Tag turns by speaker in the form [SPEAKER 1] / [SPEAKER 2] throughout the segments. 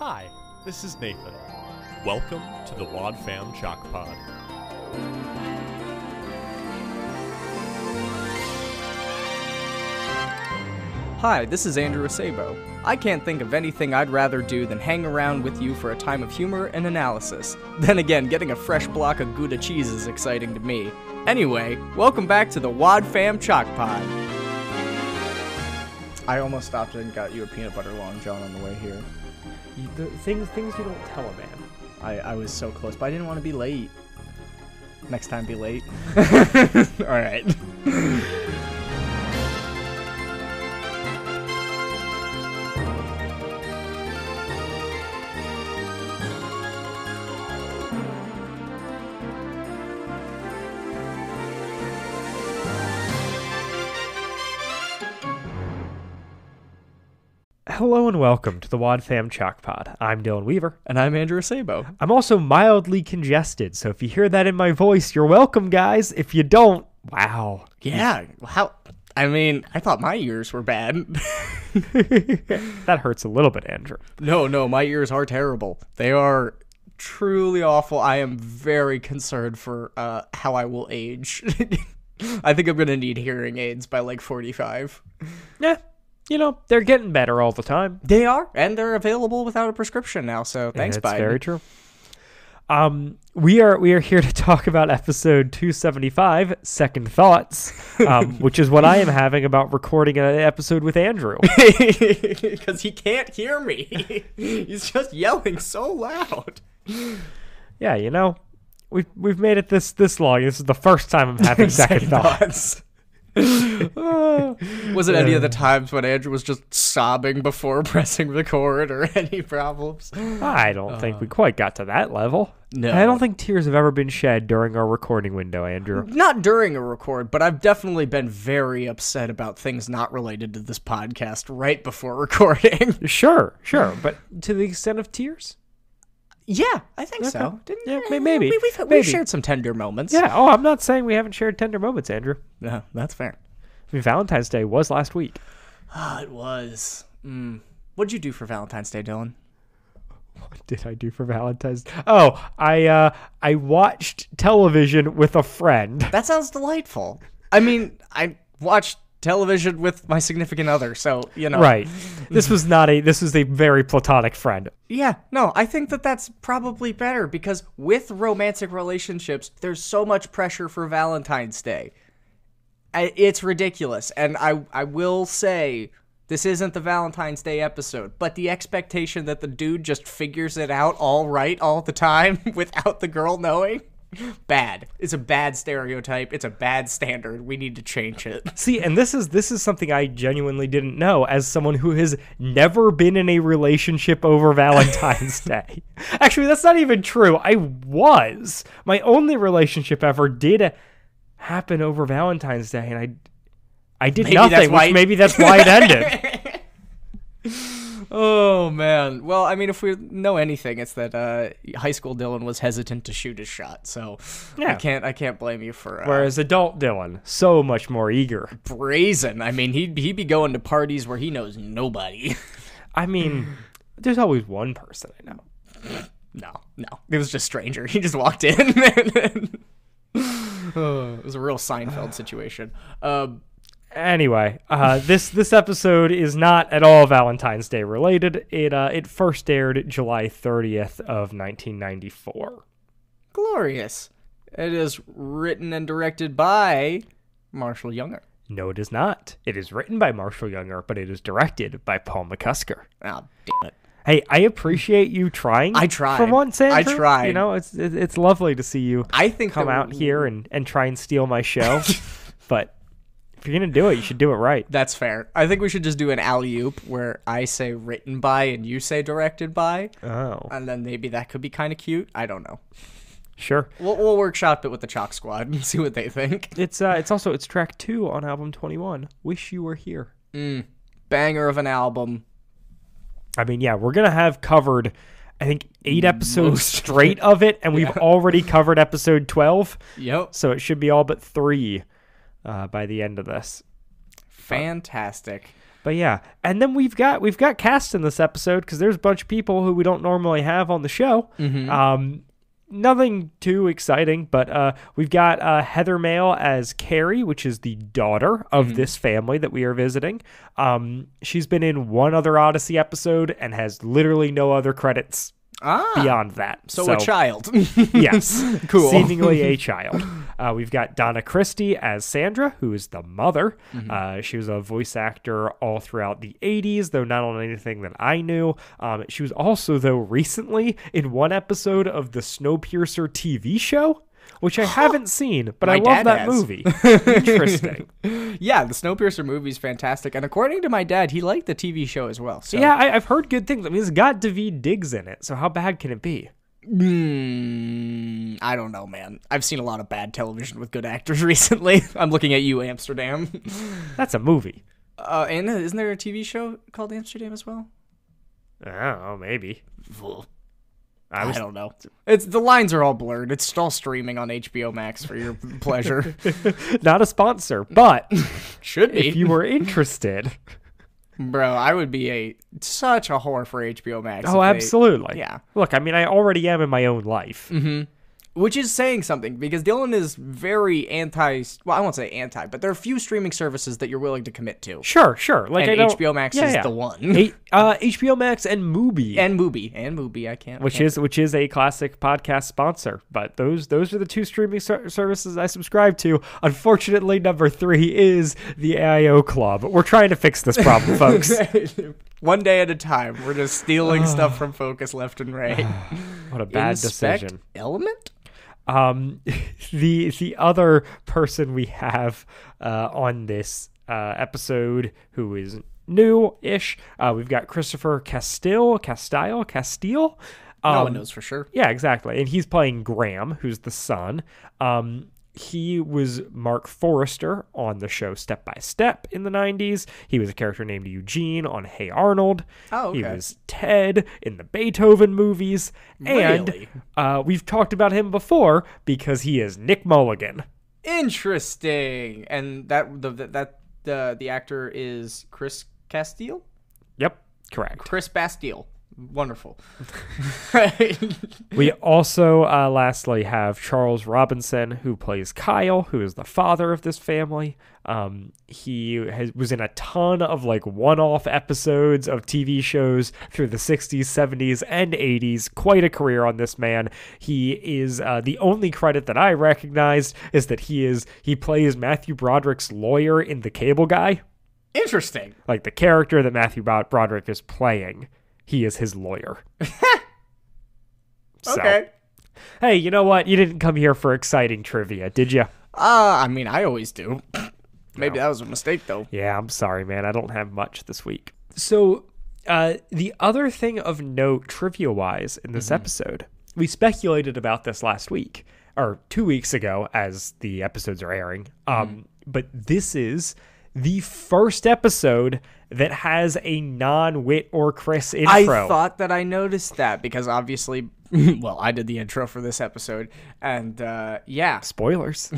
[SPEAKER 1] Hi, this is Nathan. Welcome to the Wad Fam Chalk Pod.
[SPEAKER 2] Hi, this is Andrew Acebo. I can't think of anything I'd rather do than hang around with you for a time of humor and analysis. Then again, getting a fresh block of Gouda cheese is exciting to me. Anyway, welcome back to the Wad Fam Chalk Pod. I almost stopped and got you a peanut butter Long John on the way here.
[SPEAKER 3] Things you don't tell a man.
[SPEAKER 2] I was so close, but I didn't want to be late. Next time, be late. Alright.
[SPEAKER 3] Hello and welcome to the Wad Fam Chalk Pod. I'm Dylan Weaver.
[SPEAKER 2] And I'm Andrew Acebo.
[SPEAKER 3] I'm also mildly congested, so if you hear that in my voice, you're welcome, guys. If you don't, wow.
[SPEAKER 2] Yeah, I thought my ears were bad.
[SPEAKER 3] That hurts a little bit, Andrew.
[SPEAKER 2] No, my ears are terrible. They are truly awful. I am very concerned for how I will age. I think I'm going to need hearing aids by like 45.
[SPEAKER 3] Yeah. You know, they're getting better all the time.
[SPEAKER 2] They are, and they're available without a prescription now, so thanks, Biden.
[SPEAKER 3] That's very true. We are here to talk about episode 275, Second Thoughts, which is what I am having about recording an episode with Andrew.
[SPEAKER 2] Because he can't hear me. He's just yelling so loud.
[SPEAKER 3] Yeah, you know, we've made it this long. This is the first time I'm having second thoughts.
[SPEAKER 2] Was it any of the times when Andrew was just sobbing before pressing record or any problems?
[SPEAKER 3] I don't think we quite got to that level.
[SPEAKER 2] No.
[SPEAKER 3] I don't think tears have ever been shed during our recording window, Andrew.
[SPEAKER 2] Not during a record, but I've definitely been very upset about things not related to this podcast right before recording.
[SPEAKER 3] Sure, but to the extent of tears?
[SPEAKER 2] Yeah, I think so.
[SPEAKER 3] Maybe.
[SPEAKER 2] We've shared some tender moments.
[SPEAKER 3] Yeah, I'm not saying we haven't shared tender moments, Andrew.
[SPEAKER 2] No, that's fair.
[SPEAKER 3] I mean, Valentine's Day was last week.
[SPEAKER 2] It was. What'd you do for Valentine's Day, Dylan?
[SPEAKER 3] What did I do for Valentine's Day? Oh, I watched television with a friend.
[SPEAKER 2] That sounds delightful. I mean, I watched television with my significant other, so, you know.
[SPEAKER 3] Right. This was a very platonic friend.
[SPEAKER 2] Yeah, no, I think that's probably better because with romantic relationships, there's so much pressure for Valentine's Day. It's ridiculous, and I will say, this isn't the Valentine's Day episode, but the expectation that the dude just figures it out all right all the time without the girl knowing, bad. It's a bad stereotype. It's a bad standard. We need to change it.
[SPEAKER 3] See, and this is something I genuinely didn't know as someone who has never been in a relationship over Valentine's Day. Actually, that's not even true. My only relationship ever did happen over Valentine's Day, and I did nothing, maybe that's why it ended.
[SPEAKER 2] Oh, man. Well, I mean, if we know anything, it's that high school Dylan was hesitant to shoot his shot, so yeah. I can't blame you for...
[SPEAKER 3] Whereas adult Dylan, so much more eager.
[SPEAKER 2] Brazen. I mean, he'd be going to parties where he knows nobody.
[SPEAKER 3] I mean, there's always one person I know.
[SPEAKER 2] No. It was just a stranger. He just walked in. It was a real Seinfeld situation.
[SPEAKER 3] Anyway, this episode is not at all Valentine's Day related. It first aired July 30th of 1994.
[SPEAKER 2] Glorious. It is written and directed by Marshall Younger.
[SPEAKER 3] No, it is not. It is written by Marshall Younger, but it is directed by Paul McCusker.
[SPEAKER 2] Oh, damn it.
[SPEAKER 3] Hey, I appreciate you trying.
[SPEAKER 2] I tried.
[SPEAKER 3] For once, Andrew.
[SPEAKER 2] I tried.
[SPEAKER 3] You know, it's lovely to see you come out here and try and steal my show. But if you're going to do it, you should do it right.
[SPEAKER 2] That's fair. I think we should just do an alley-oop where I say written by and you say directed by.
[SPEAKER 3] Oh.
[SPEAKER 2] And then maybe that could be kind of cute. I don't know.
[SPEAKER 3] Sure.
[SPEAKER 2] We'll workshop it with the Chalk Squad and see what they think.
[SPEAKER 3] It's track 2 on album 21. Wish You Were Here.
[SPEAKER 2] Banger of an album.
[SPEAKER 3] I mean, yeah, we're going to have covered, I think, 8 episodes straight of it, and we've already covered episode 12.
[SPEAKER 2] Yep.
[SPEAKER 3] So it should be all but 3 by the end of this.
[SPEAKER 2] Fantastic.
[SPEAKER 3] But yeah, and then we've got cast in this episode because there's a bunch of people who we don't normally have on the show. Nothing too exciting, but we've got Heather Mail as Carrie, which is the daughter of this family that we are visiting. She's been in one other Odyssey episode and has literally no other credits beyond that.
[SPEAKER 2] So a child.
[SPEAKER 3] Yes.
[SPEAKER 2] Cool.
[SPEAKER 3] Seemingly a child. We've got Donna Christie as Sandra, who is the mother. She was a voice actor all throughout the 80s, though not on anything that I knew. She was also, though, recently in one episode of the Snowpiercer TV show, which I haven't seen, but I love that movie. Interesting.
[SPEAKER 2] Yeah, the Snowpiercer movie is fantastic. And according to my dad, he liked the TV show as well. So.
[SPEAKER 3] Yeah, I've heard good things. I mean, it's got Daveed Diggs in it, so how bad can it be?
[SPEAKER 2] I don't know, man. I've seen a lot of bad television with good actors recently. I'm looking at you, Amsterdam.
[SPEAKER 3] That's a movie.
[SPEAKER 2] And isn't there a TV show called Amsterdam as well?
[SPEAKER 3] I don't know, maybe.
[SPEAKER 2] I don't know. It's the lines are all blurred. It's all streaming on HBO Max for your pleasure.
[SPEAKER 3] Not a sponsor, but
[SPEAKER 2] should be
[SPEAKER 3] if you were interested.
[SPEAKER 2] Bro, I would be such a whore for HBO Max.
[SPEAKER 3] Oh, absolutely.
[SPEAKER 2] Yeah.
[SPEAKER 3] Look, I mean, I already am in my own life.
[SPEAKER 2] Which is saying something, because Dylan is very well, I won't say anti, but there are few streaming services that you're willing to commit to.
[SPEAKER 3] Sure. Like,
[SPEAKER 2] and HBO Max is the one.
[SPEAKER 3] HBO Max and Mubi.
[SPEAKER 2] And Mubi, I can't.
[SPEAKER 3] Which is a classic podcast sponsor. But those are the two streaming services I subscribe to. Unfortunately, number 3 is the AIO Club. We're trying to fix this problem, folks.
[SPEAKER 2] One day at a time. We're just stealing stuff from Focus left and right.
[SPEAKER 3] What a bad decision.
[SPEAKER 2] Element?
[SPEAKER 3] The other person we have on this episode who is new-ish, we've got Christopher Castile.
[SPEAKER 2] No one knows for sure.
[SPEAKER 3] Yeah, exactly. And he's playing Graham, who's the son. He was Mark Forrester on the show Step by Step in the 90s. He was a character named Eugene on Hey Arnold.
[SPEAKER 2] Oh, okay.
[SPEAKER 3] He was Ted in the Beethoven movies.
[SPEAKER 2] Really?
[SPEAKER 3] And we've talked about him before because he is Nick Mulligan.
[SPEAKER 2] Interesting. And the actor is Chris Castile?
[SPEAKER 3] Yep, correct.
[SPEAKER 2] Chris Bastille. Wonderful.
[SPEAKER 3] We also lastly have Charles Robinson, who plays Kyle, who is the father of this family. He was in a ton of like one-off episodes of TV shows through the 60s, 70s, and 80s. Quite a career on this man. He is the only credit that I recognized is that he plays Matthew Broderick's lawyer in The Cable Guy.
[SPEAKER 2] Interesting.
[SPEAKER 3] Like the character that Matthew Broderick is playing. He is his lawyer.
[SPEAKER 2] Okay.
[SPEAKER 3] Hey, you know what? You didn't come here for exciting trivia, did you?
[SPEAKER 2] I mean, I always do. Maybe that was a mistake, though.
[SPEAKER 3] Yeah, I'm sorry, man. I don't have much this week. So, the other thing of note, trivia-wise, in this episode, we speculated about this last week, or 2 weeks ago, as the episodes are airing. But this is the first episode that has a non-Whit or Chris intro.
[SPEAKER 2] I thought that I noticed that because obviously, well, I did the intro for this episode, and yeah.
[SPEAKER 3] Spoilers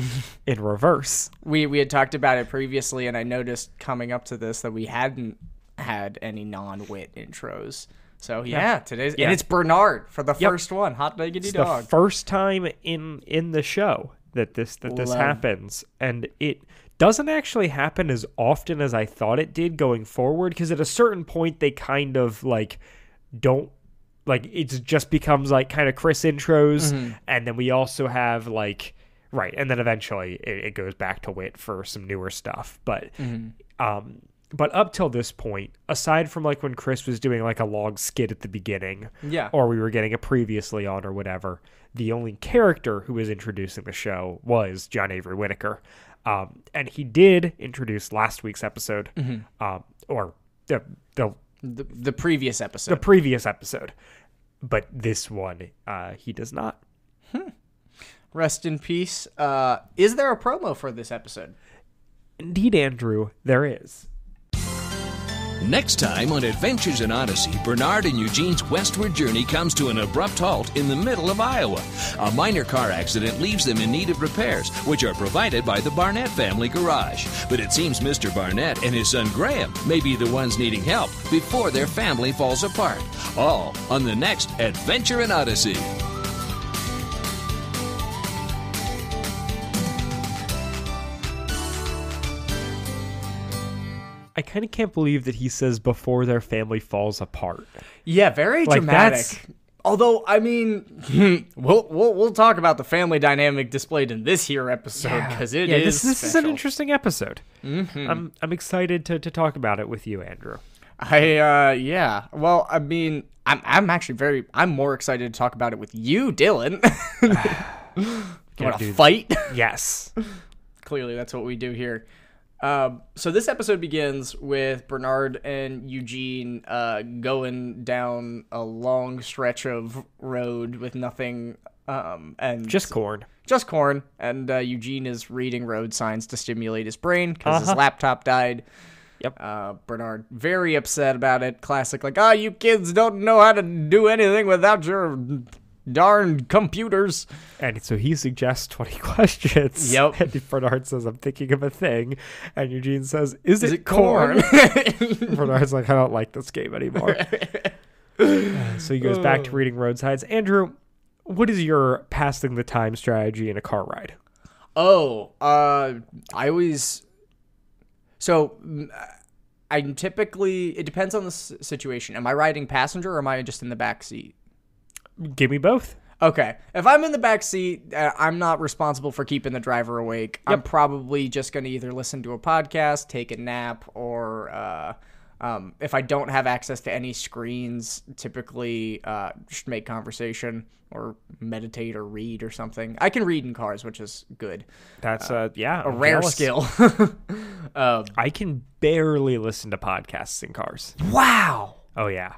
[SPEAKER 3] in reverse.
[SPEAKER 2] We had talked about it previously, and I noticed coming up to this that we hadn't had any non-Whit intros. So yeah, today's and it's Bernard for the first one. Hot diggity dog.
[SPEAKER 3] The first time in the show that this happens, and it doesn't actually happen as often as I thought it did going forward, because at a certain point they kind of like don't like it just becomes like kind of Chris intros, and then we also have like and then eventually it goes back to Whit for some newer stuff, but up till this point, aside from like when Chris was doing like a log skit at the beginning, or we were getting a previously on or whatever, the only character who was introducing the show was John Avery Whitaker. And he did introduce last week's episode, or
[SPEAKER 2] the previous episode.
[SPEAKER 3] The previous episode. But this one, he does not.
[SPEAKER 2] Rest in peace. Is there a promo for this episode?
[SPEAKER 3] Indeed, Andrew, there is.
[SPEAKER 4] Next time on Adventures in Odyssey, Bernard and Eugene's westward journey comes to an abrupt halt in the middle of Iowa. A minor car accident leaves them in need of repairs, which are provided by the Barnett family garage. But it seems Mr. Barnett and his son Graham may be the ones needing help before their family falls apart. All on the next Adventure in Odyssey.
[SPEAKER 3] I kind of can't believe that he says before their family falls apart.
[SPEAKER 2] Yeah, very
[SPEAKER 3] Like,
[SPEAKER 2] dramatic. Although, I mean, we'll talk about the family dynamic displayed in this here episode because
[SPEAKER 3] this is an
[SPEAKER 2] special.
[SPEAKER 3] interesting episode. I'm excited to talk about it with you, Andrew.
[SPEAKER 2] Yeah. Well, I mean, I'm more excited to talk about it with you, Dylan. Want to fight?
[SPEAKER 3] Yes.
[SPEAKER 2] Clearly, that's what we do here. So this episode begins with Bernard and Eugene going down a long stretch of road with nothing, and
[SPEAKER 3] Just corn.
[SPEAKER 2] Just corn. And Eugene is reading road signs to stimulate his brain because his laptop died.
[SPEAKER 3] Yep.
[SPEAKER 2] Bernard very upset about it. Classic, like, you kids don't know how to do anything without your darn computers.
[SPEAKER 3] And so he suggests 20 questions.
[SPEAKER 2] Yep.
[SPEAKER 3] And Bernard says, I'm thinking of a thing. And Eugene says, Is it
[SPEAKER 2] corn?
[SPEAKER 3] Bernard's like, I don't like this game anymore. So he goes back to reading road signs. Andrew, what is your passing the time strategy in a car ride?
[SPEAKER 2] I'm typically, it depends on the situation. Am I riding passenger or am I just in the back seat?
[SPEAKER 3] Give me both.
[SPEAKER 2] Okay. If I'm in the back seat, I'm not responsible for keeping the driver awake. I'm probably just going to either listen to a podcast, take a nap, or if I don't have access to any screens, typically just make conversation or meditate or read or something. I can read in cars, which is good.
[SPEAKER 3] That's
[SPEAKER 2] a
[SPEAKER 3] I'm
[SPEAKER 2] rare
[SPEAKER 3] jealous.
[SPEAKER 2] skill.
[SPEAKER 3] I can barely listen to podcasts in cars.
[SPEAKER 2] Wow.
[SPEAKER 3] Oh, yeah.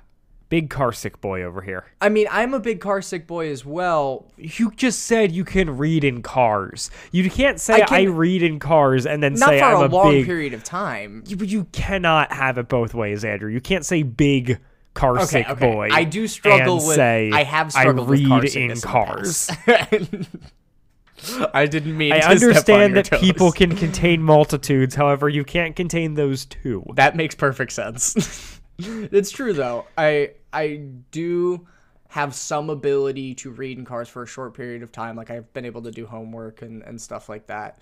[SPEAKER 3] Big car sick boy over here.
[SPEAKER 2] I mean, I'm a big car sick boy as well.
[SPEAKER 3] You just said you can read in cars. You can't say I read in cars and then say I'm
[SPEAKER 2] not for a long
[SPEAKER 3] big
[SPEAKER 2] period of time.
[SPEAKER 3] You cannot have it both ways, Andrew. You can't say big car sick boy.
[SPEAKER 2] I do struggle
[SPEAKER 3] and
[SPEAKER 2] with.
[SPEAKER 3] Say,
[SPEAKER 2] I have struggled with car sickness
[SPEAKER 3] in cars.
[SPEAKER 2] I didn't mean.
[SPEAKER 3] I
[SPEAKER 2] to
[SPEAKER 3] understand
[SPEAKER 2] step on your
[SPEAKER 3] that
[SPEAKER 2] toes.
[SPEAKER 3] people can contain multitudes. However, you can't contain those two.
[SPEAKER 2] That makes perfect sense. It's true though. I do have some ability to read in cars for a short period of time. Like I've been able to do homework and stuff like that.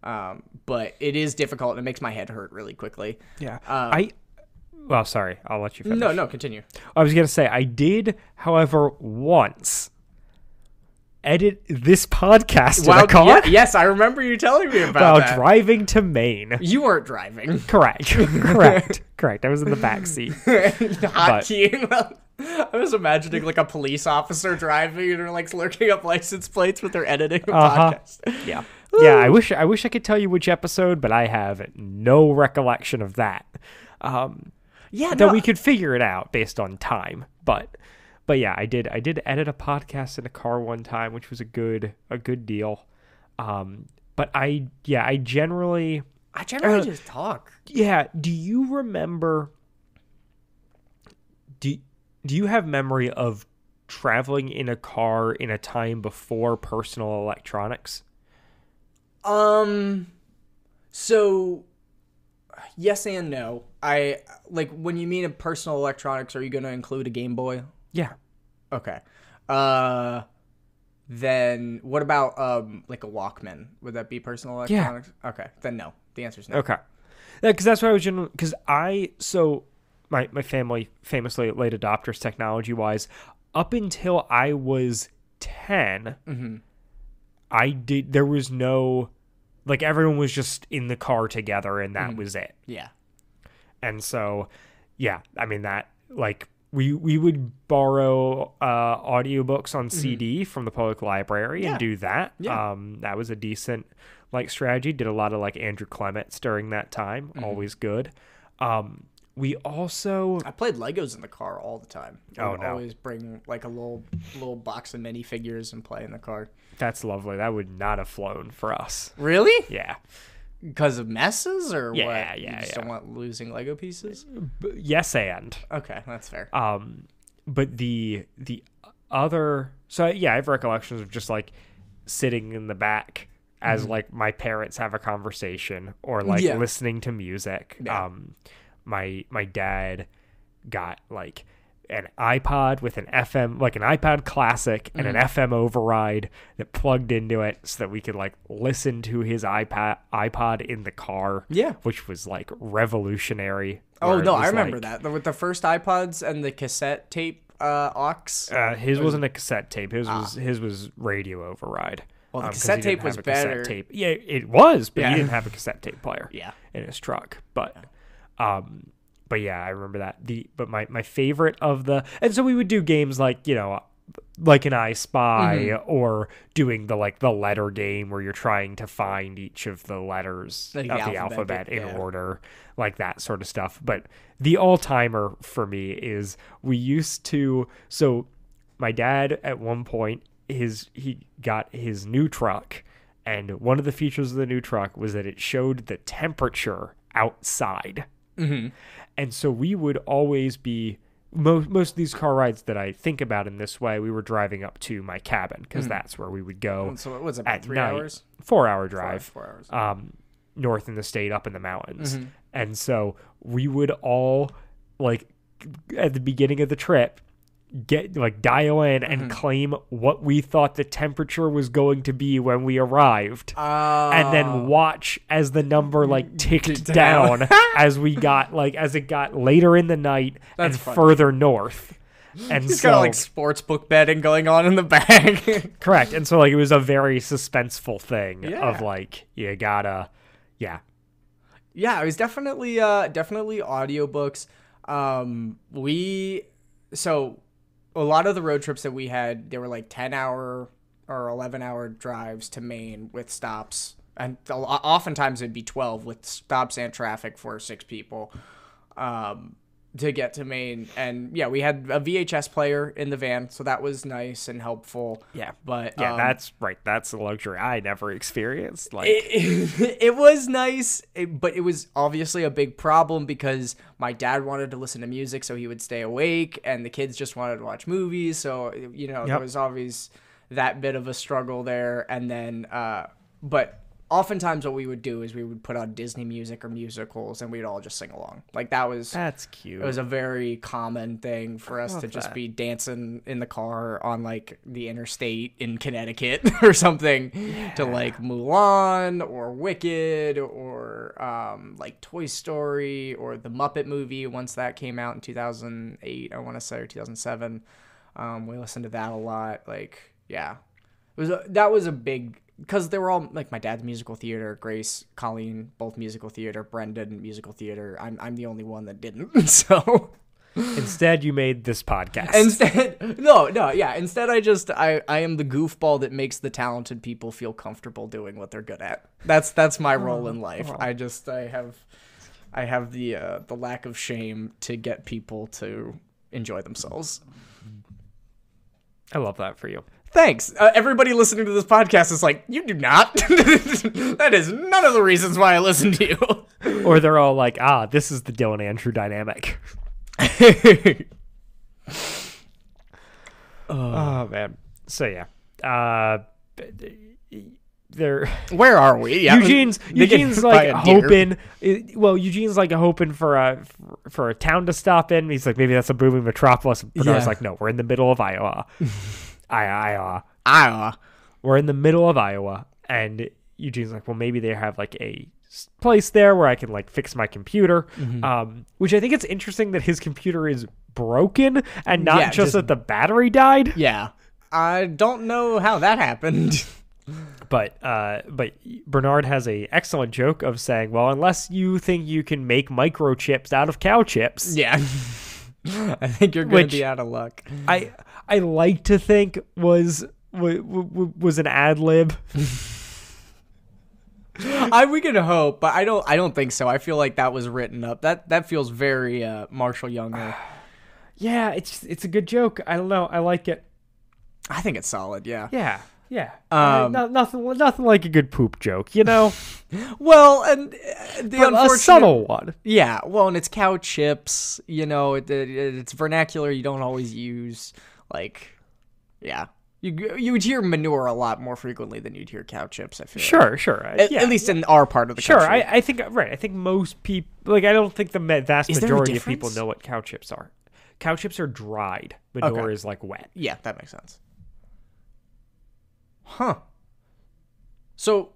[SPEAKER 2] But it is difficult and it makes my head hurt really quickly.
[SPEAKER 3] Yeah. Well, sorry. I'll let you finish.
[SPEAKER 2] No, continue.
[SPEAKER 3] I was going to say, I did, however, once edit this podcast in a car
[SPEAKER 2] yes, I remember you telling me about
[SPEAKER 3] while
[SPEAKER 2] that.
[SPEAKER 3] driving to Maine.
[SPEAKER 2] You weren't driving.
[SPEAKER 3] Correct. I was in the back seat.
[SPEAKER 2] Hotkeying. I was imagining like a police officer driving and they're like lurking up license plates with their editing podcast.
[SPEAKER 3] Yeah. Yeah, I wish I could tell you which episode, but I have no recollection of that. Though we could figure it out based on time. But yeah, I did edit a podcast in a car one time, which was a good deal. But I generally
[SPEAKER 2] just talk.
[SPEAKER 3] Yeah, do you remember do you have memory of traveling in a car in a time before personal electronics?
[SPEAKER 2] So yes and no. I like when you mean a personal electronics, are you going to include a Game Boy?
[SPEAKER 3] Yeah.
[SPEAKER 2] Okay. Then what about like a Walkman? Would that be personal electronics? Yeah. Okay. Then no. The answer's no.
[SPEAKER 3] Okay. Because that's what I was generally, because my family famously late adopters technology wise, up until I was 10, there was no, like everyone was just in the car together and that was it.
[SPEAKER 2] Yeah.
[SPEAKER 3] And so, yeah, I mean that, like, we would borrow audiobooks on CD from the public library and do that. Yeah. That was a decent, like, strategy. Did a lot of, like, Andrew Clements during that time. Always good. We also...
[SPEAKER 2] I played Legos in the car all the time.
[SPEAKER 3] I would
[SPEAKER 2] always bring, like, a little box of minifigures and play in the car.
[SPEAKER 3] That's lovely. That would not have flown for us.
[SPEAKER 2] Really?
[SPEAKER 3] Yeah.
[SPEAKER 2] Because of messes or
[SPEAKER 3] Yeah,
[SPEAKER 2] what?
[SPEAKER 3] yeah,
[SPEAKER 2] You just don't want losing Lego pieces?
[SPEAKER 3] Yes, and
[SPEAKER 2] Okay, that's fair.
[SPEAKER 3] but the other, so yeah, I have recollections of just like sitting in the back as like my parents have a conversation or like listening to music. My dad got like an iPod with an FM, like an iPod Classic and an FM override that plugged into it so that we could like listen to his iPod in the car. Yeah. Which was like revolutionary.
[SPEAKER 2] Oh, no, I remember that. With the first iPods and the cassette tape aux.
[SPEAKER 3] His wasn't a cassette tape. His was radio override.
[SPEAKER 2] Well, the cassette tape was better.
[SPEAKER 3] Yeah, it was, but he didn't have a cassette tape player in his truck. But yeah, I remember that. But my favorite of the, and so we would do games like, you know, like an I Spy or doing the letter game where you're trying to find each of the letters of the alphabet in order, like that sort of stuff. But the all-timer for me is so my dad at one point, he got his new truck, and one of the features of the new truck was that it showed the temperature outside. And so we would always be, most of these car rides that I think about in this way, we were driving up to my cabin because that's where we would go.
[SPEAKER 2] So what was it, about
[SPEAKER 3] at
[SPEAKER 2] 3
[SPEAKER 3] night.
[SPEAKER 2] hours?
[SPEAKER 3] 4-hour drive.
[SPEAKER 2] 4 hours.
[SPEAKER 3] North in the state, up in the mountains. And so we would all, like, at the beginning of the trip, dial in and claim what we thought the temperature was going to be when we arrived, and then watch as the number ticked down as it got later in the night and further north. And
[SPEAKER 2] He's got sports book betting going on in the back.
[SPEAKER 3] Correct. And so it was a very suspenseful thing of you gotta, yeah,
[SPEAKER 2] it was definitely audiobooks. A lot of the road trips that we had, they were 10-hour or 11-hour drives to Maine with stops. And oftentimes it'd be 12 with stops and traffic for 6 people to get to Maine. And yeah, we had a VHS player in the van, so that was nice and helpful.
[SPEAKER 3] Yeah.
[SPEAKER 2] But
[SPEAKER 3] that's right. That's a luxury I never experienced.
[SPEAKER 2] It was nice, but it was obviously a big problem because my dad wanted to listen to music, so he would stay awake, and the kids just wanted to watch movies. So, there was always that bit of a struggle there. And then, but oftentimes what we would do is we would put on Disney music or musicals, and we'd all just sing along. That's cute. It was a very common thing for us to just be dancing in the car on the interstate in Connecticut or something to Mulan or Wicked or Toy Story or the Muppet movie once that came out in 2008, I want to say, or 2007. We listened to that a lot. That was a big, because they were all my dad's musical theater, Grace, Colleen, both musical theater, Brendan, musical theater. I'm the only one that didn't. So
[SPEAKER 3] instead, you made this podcast.
[SPEAKER 2] Instead, I am the goofball that makes the talented people feel comfortable doing what they're good at. That's my role in life. I have the lack of shame to get people to enjoy themselves.
[SPEAKER 3] I love that for you.
[SPEAKER 2] Thanks. Everybody listening to this podcast is like, you do not. That is none of the reasons why I listen to you.
[SPEAKER 3] Or they're all like, this is the Dylan Andrew dynamic. Oh, man. So, yeah.
[SPEAKER 2] Where are we? Yeah.
[SPEAKER 3] Eugene's hoping. Eugene's hoping for a town to stop in. He's like, maybe that's a booming metropolis. Bernard's like, no, we're in the middle of Iowa. Iowa. We're in the middle of Iowa, and Eugene's like, well, maybe they have a place there where I can fix my computer. Which I think it's interesting that his computer is broken and not just that the battery died.
[SPEAKER 2] Yeah, I don't know how that happened.
[SPEAKER 3] But Bernard has a excellent joke of saying, well, unless you think you can make microchips out of cow chips.
[SPEAKER 2] Yeah. I think you're going to be out of luck.
[SPEAKER 3] I like to think was an ad lib.
[SPEAKER 2] We can hope, but I don't think so. I feel like that was written up. That feels very Marshall Younger.
[SPEAKER 3] Yeah, it's a good joke. I don't know. I like it.
[SPEAKER 2] I think it's solid. Yeah.
[SPEAKER 3] Yeah. Yeah. Nothing like a good poop joke, you know?
[SPEAKER 2] Well, and the
[SPEAKER 3] But
[SPEAKER 2] unfortunate...
[SPEAKER 3] a subtle one.
[SPEAKER 2] Yeah, well, and it's cow chips, it's vernacular you don't always use, yeah. You would hear manure a lot more frequently than you'd hear cow chips, I feel like.
[SPEAKER 3] Sure.
[SPEAKER 2] At least in our part of the country.
[SPEAKER 3] Sure, I think most people, I don't think the vast majority of people know what cow chips are. Cow chips are dried. Manure is wet.
[SPEAKER 2] Yeah, that makes sense. Huh. So,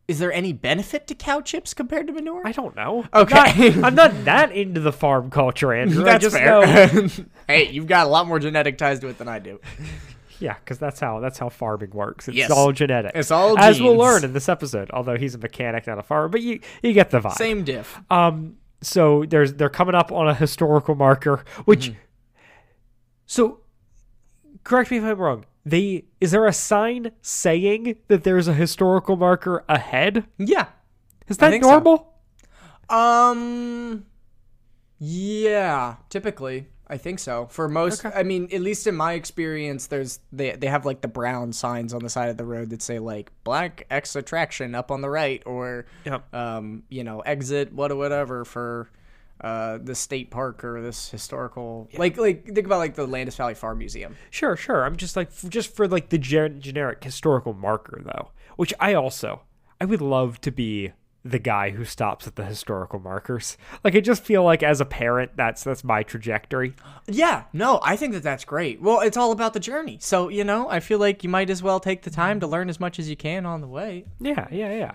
[SPEAKER 2] is there any benefit to cow chips compared to manure?
[SPEAKER 3] I don't know.
[SPEAKER 2] Okay.
[SPEAKER 3] I'm not that into the farm culture, Andrew.
[SPEAKER 2] That's
[SPEAKER 3] I just
[SPEAKER 2] fair.
[SPEAKER 3] know.
[SPEAKER 2] Hey, you've got a lot more genetic ties to it than I do.
[SPEAKER 3] Yeah, because that's how farming works. It's
[SPEAKER 2] Yes.
[SPEAKER 3] all genetic.
[SPEAKER 2] It's all
[SPEAKER 3] As we'll
[SPEAKER 2] genes.
[SPEAKER 3] learn in this episode. Although he's a mechanic, not a farmer, but you get the vibe.
[SPEAKER 2] Same diff.
[SPEAKER 3] So they're coming up on a historical marker, which. So, correct me if I'm wrong. Is there a sign saying that there's a historical marker ahead?
[SPEAKER 2] Yeah.
[SPEAKER 3] Is
[SPEAKER 2] I
[SPEAKER 3] that
[SPEAKER 2] think so.
[SPEAKER 3] normal?
[SPEAKER 2] Yeah, typically. I think so. For most,
[SPEAKER 3] Okay.
[SPEAKER 2] I mean, at least in my experience, they have the brown signs on the side of the road that say black X attraction up on the right, or
[SPEAKER 3] Yep.
[SPEAKER 2] exit whatever for the state park or this historical think about the Landis Valley Farm Museum.
[SPEAKER 3] Sure. I'm just for the generic historical marker though, which I would love to be the guy who stops at the historical markers. I just feel as a parent, that's my trajectory.
[SPEAKER 2] Yeah, no, I think that's great. Well, it's all about the journey. So, I feel like you might as well take the time to learn as much as you can on the way.
[SPEAKER 3] Yeah.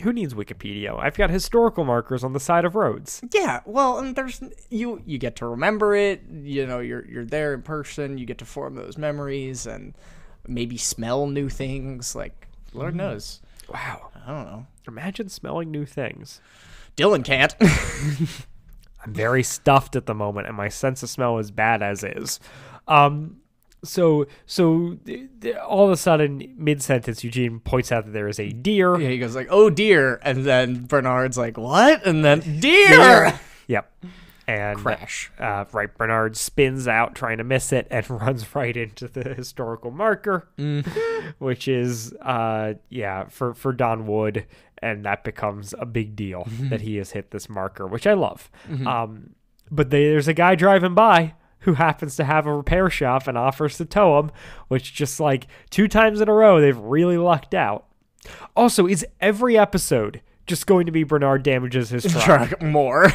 [SPEAKER 3] Who needs Wikipedia? I've got historical markers on the side of roads.
[SPEAKER 2] Yeah, well, and there's you get to remember it. You're there in person. You get to form those memories and maybe smell new things. Lord knows.
[SPEAKER 3] Wow.
[SPEAKER 2] I don't know.
[SPEAKER 3] Imagine smelling new things.
[SPEAKER 2] Dylan can't.
[SPEAKER 3] I'm very stuffed at the moment, and my sense of smell is bad as is. So all of a sudden, mid-sentence, Eugene points out that there is a deer.
[SPEAKER 2] Yeah, he goes oh dear, and then Bernard's what? And then deer.
[SPEAKER 3] Yep. And
[SPEAKER 2] Crash.
[SPEAKER 3] Bernard spins out trying to miss it and runs right into the historical marker, which is for Don Wood, and that becomes a big deal that he has hit this marker, which I love. But there's a guy driving by who happens to have a repair shop and offers to tow him, which just 2 times in a row they've really lucked out. Also, is every episode just going to be Bernard damages his truck?
[SPEAKER 2] More.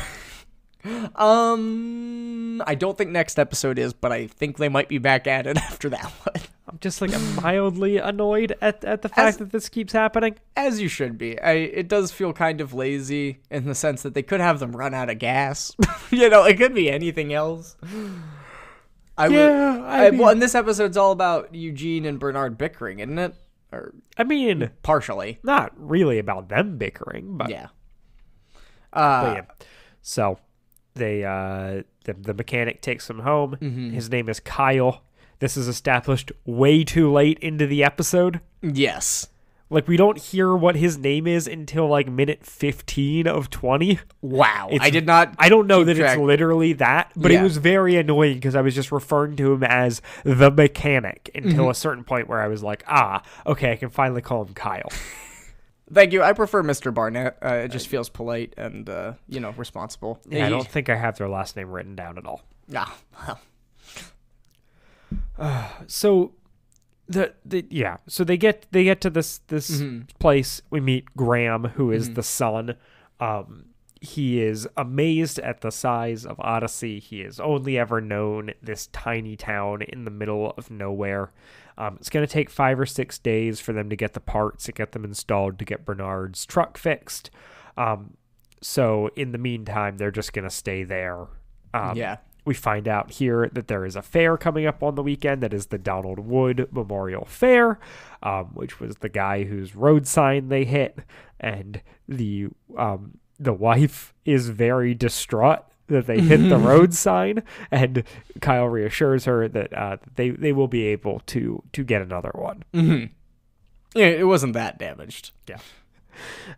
[SPEAKER 2] I don't think next episode is, but I think they might be back at it after that one.
[SPEAKER 3] I'm just mildly annoyed at the fact that this keeps happening.
[SPEAKER 2] As you should be. It does feel kind of lazy in the sense that they could have them run out of gas. It could be anything else. Well, and this episode's all about Eugene and Bernard bickering, isn't it? Or partially.
[SPEAKER 3] Not really about them bickering, but
[SPEAKER 2] yeah.
[SPEAKER 3] But yeah. So they the mechanic takes him home. His name is Kyle. This is established way too late into the episode.
[SPEAKER 2] Yes.
[SPEAKER 3] We don't hear what his name is until minute 15 of 20.
[SPEAKER 2] Wow. I did not.
[SPEAKER 3] I don't know that
[SPEAKER 2] track.
[SPEAKER 3] it's literally that, but it was very annoying because I was just referring to him as the mechanic until a certain point where I was okay, I can finally call him Kyle.
[SPEAKER 2] Thank you. I prefer Mr. Barnett. It just feels polite and, responsible.
[SPEAKER 3] Yeah, I don't think I have their last name written down at all.
[SPEAKER 2] Ah, well.
[SPEAKER 3] So so they get to this place. We meet Graham, who is the son. He is amazed at the size of Odyssey. He has only ever known this tiny town in the middle of nowhere. It's going to take 5 or 6 days for them to get the parts, to get them installed, to get Bernard's truck fixed. So in the meantime, they're just going to stay there. We find out here that there is a fair coming up on the weekend that is the Donald Wood Memorial Fair, which was the guy whose road sign they hit, and the wife is very distraught that they hit the road sign, and Kyle reassures her that they will be able to get another one.
[SPEAKER 2] Yeah, it wasn't that damaged.
[SPEAKER 3] Yeah.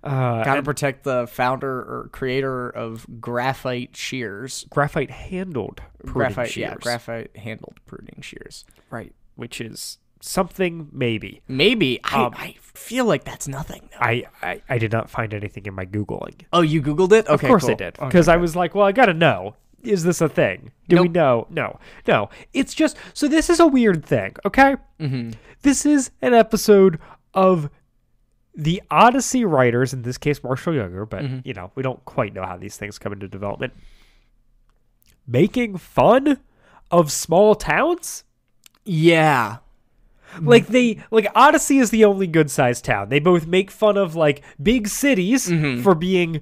[SPEAKER 2] Gotta protect the founder or creator of graphite shears.
[SPEAKER 3] Graphite handled pruning shears.
[SPEAKER 2] Yeah, graphite handled pruning shears.
[SPEAKER 3] Right, which is something maybe.
[SPEAKER 2] Maybe. I feel like that's nothing, though.
[SPEAKER 3] I did not find anything in my Googling.
[SPEAKER 2] Oh, you Googled it? Okay,
[SPEAKER 3] of course
[SPEAKER 2] cool.
[SPEAKER 3] I did. Because I was like, well, I gotta know. Is this a thing? Do we know? No. It's just, so this is a weird thing, okay? Mm-hmm. This is an episode of the Odyssey writers, in this case Marshall Younger, but, we don't quite know how these things come into development, making fun of small towns?
[SPEAKER 2] Yeah.
[SPEAKER 3] Like Odyssey is the only good-sized town. They both make fun of, like, big cities for being,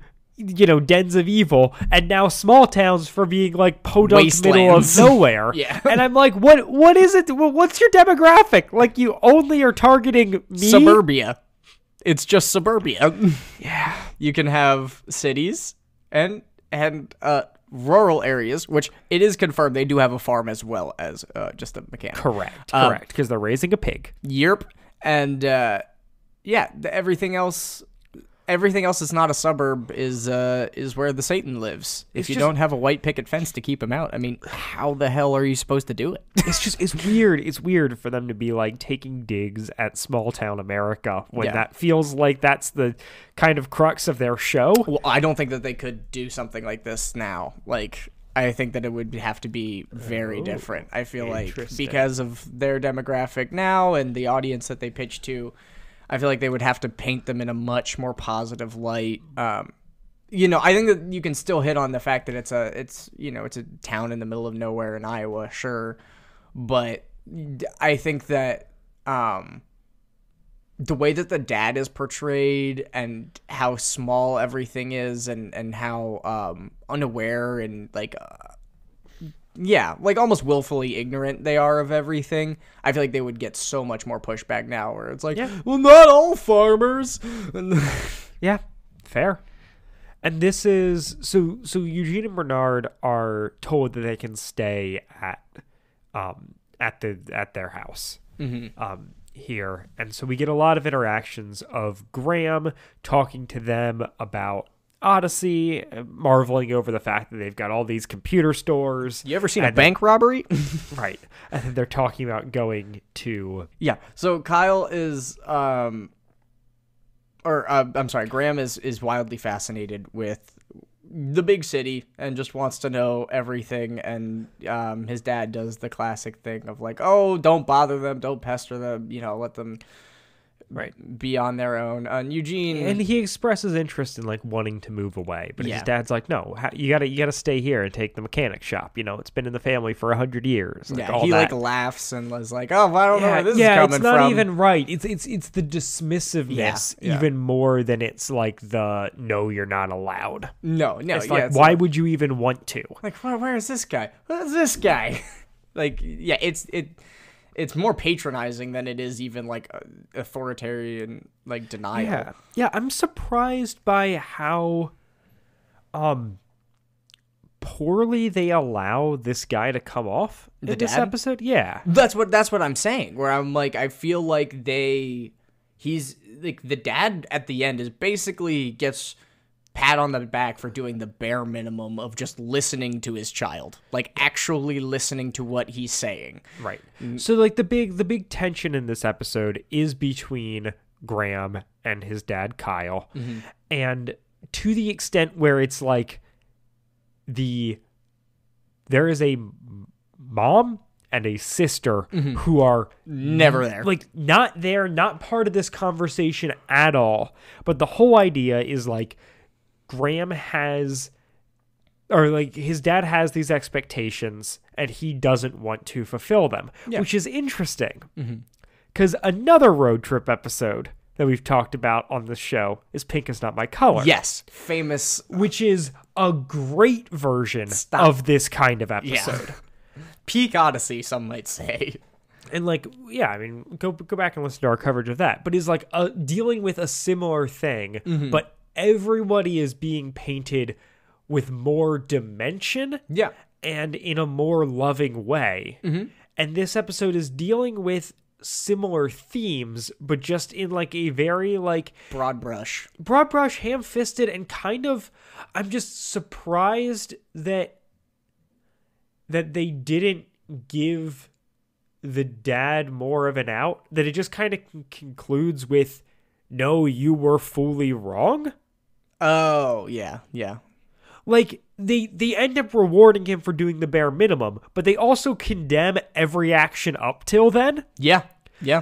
[SPEAKER 3] dens of evil, and now small towns for being, like, podunk middle of nowhere.
[SPEAKER 2] Yeah.
[SPEAKER 3] And I'm like, what is it? What's your demographic? Like, you only are targeting me?
[SPEAKER 2] Suburbia. It's just suburbia.
[SPEAKER 3] Yeah.
[SPEAKER 2] You can have cities and rural areas, which it is confirmed they do have a farm as well as just a mechanic.
[SPEAKER 3] Correct, because they're raising a pig.
[SPEAKER 2] Yep. And everything else that's not a suburb is where the Satan lives. If you don't have a white picket fence to keep him out, I mean, how the hell are you supposed to do it?
[SPEAKER 3] It's weird. It's weird for them to be like taking digs at small town America when that feels like that's the kind of crux of their show.
[SPEAKER 2] Well, I don't think that they could do something like this now. Like, I think that it would have to be very different. I feel like because of their demographic now and the audience that they pitch to, I feel like they would have to paint them in a much more positive light. I think that you can still hit on the fact that it's a town in the middle of nowhere in Iowa, sure, but I think that the way that the dad is portrayed and how small everything is and how unaware and like almost willfully ignorant they are of everything, I feel like they would get so much more pushback now where it's like, well, not all farmers.
[SPEAKER 3] Yeah, fair. And this is, so Eugene and Bernard are told that they can stay at their house. Mm-hmm. Here. And so we get a lot of interactions of Graham talking to them about Odyssey, marveling over the fact that they've got all these computer stores.
[SPEAKER 2] You ever seen a bank robbery?
[SPEAKER 3] Right. And then they're talking about going to...
[SPEAKER 2] Yeah. So Kyle is... Graham is wildly fascinated with the big city and just wants to know everything. And his dad does the classic thing of like, oh, don't bother them, don't pester them, let them be on their own. And Eugene,
[SPEAKER 3] and he expresses interest in like wanting to move away, but his dad's like, no, you gotta stay here and take the mechanic shop. It's been in the family for 100 years. Like,
[SPEAKER 2] he like laughs and was like, oh, I don't know where this is coming from.
[SPEAKER 3] It's not even right. It's the dismissiveness even more than it's like the no, you're not allowed.
[SPEAKER 2] No.
[SPEAKER 3] It's like, why would you even want to?
[SPEAKER 2] Like, where is this guy? Where's this guy? Like, it's more patronizing than it is even like authoritarian, like denial.
[SPEAKER 3] Yeah. I'm surprised by how poorly they allow this guy to come off in this episode. Yeah,
[SPEAKER 2] that's what I'm saying. Where I'm like, I feel like he's like the dad at the end is basically gets pat on the back for doing the bare minimum of just listening to his child, like actually listening to what he's saying.
[SPEAKER 3] Right. So like the big tension in this episode is between Graham and his dad Kyle, and to the extent where it's like there is a mom and a sister who are
[SPEAKER 2] never there,
[SPEAKER 3] like not there, not part of this conversation at all. But the whole idea is like, Graham has, or like his dad has these expectations and he doesn't want to fulfill them, which is interesting. Because another road trip episode that we've talked about on this show is Pink Is Not My Color.
[SPEAKER 2] Yes, famous.
[SPEAKER 3] Which is a great version of this kind of episode.
[SPEAKER 2] Yeah. Peak Odyssey, some might say.
[SPEAKER 3] And like, I mean, go back and listen to our coverage of that. But is like dealing with a similar thing, but everybody is being painted with more dimension and in a more loving way. And this episode is dealing with similar themes, but just in like a very like
[SPEAKER 2] broad brush,
[SPEAKER 3] ham-fisted, and kind of, I'm just surprised that they didn't give the dad more of an out, that it just kind of concludes with, no, you were fully wrong.
[SPEAKER 2] Oh, yeah.
[SPEAKER 3] Like, they end up rewarding him for doing the bare minimum, but they also condemn every action up till then.
[SPEAKER 2] Yeah.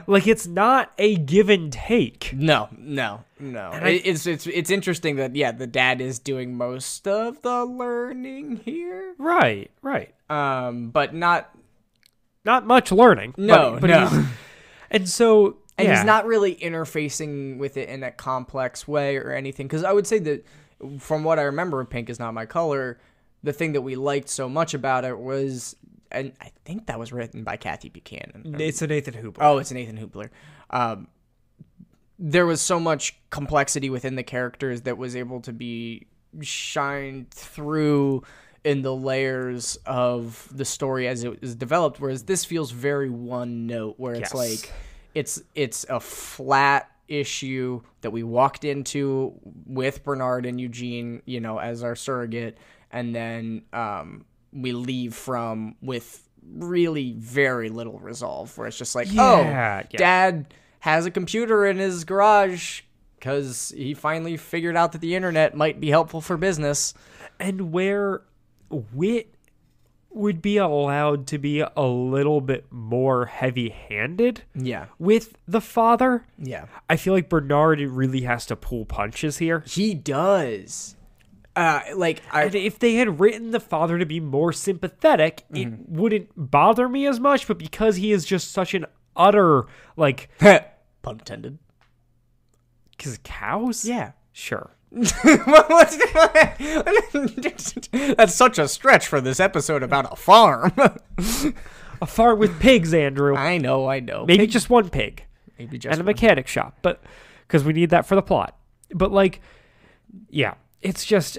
[SPEAKER 3] Like, it's not a give and take.
[SPEAKER 2] No. It's interesting that, the dad is doing most of the learning here.
[SPEAKER 3] Right.
[SPEAKER 2] But not
[SPEAKER 3] much learning.
[SPEAKER 2] No.
[SPEAKER 3] And so...
[SPEAKER 2] And he's not really interfacing with it in a complex way or anything. Because I would say that, from what I remember of Pink Is Not My Color, the thing that we liked so much about it was, and I think that was written by Kathy Buchanan.
[SPEAKER 3] It's a Nathan Hoopler.
[SPEAKER 2] Oh, it's a Nathan Hoopler. There was so much complexity within the characters that was able to be shined through in the layers of the story as it was developed, whereas this feels very one note, where it's like... It's a flat issue that we walked into with Bernard and Eugene, as our surrogate, and then we leave from with really very little resolve, where it's just like, Dad has a computer in his garage because he finally figured out that the internet might be helpful for business.
[SPEAKER 3] And where wit would be allowed to be a little bit more heavy-handed with the father.
[SPEAKER 2] Yeah.
[SPEAKER 3] I feel like Bernard really has to pull punches here.
[SPEAKER 2] He does.
[SPEAKER 3] And if they had written the father to be more sympathetic, it wouldn't bother me as much, but because he is just such an utter, like...
[SPEAKER 2] Pun intended.
[SPEAKER 3] Because cows?
[SPEAKER 2] Yeah.
[SPEAKER 3] Sure.
[SPEAKER 2] That's such a stretch for this episode about a farm.
[SPEAKER 3] A farm with pigs, Andrew.
[SPEAKER 2] I know.
[SPEAKER 3] Maybe just one pig.
[SPEAKER 2] Maybe just
[SPEAKER 3] and a mechanic shop, but because we need that for the plot. But it's just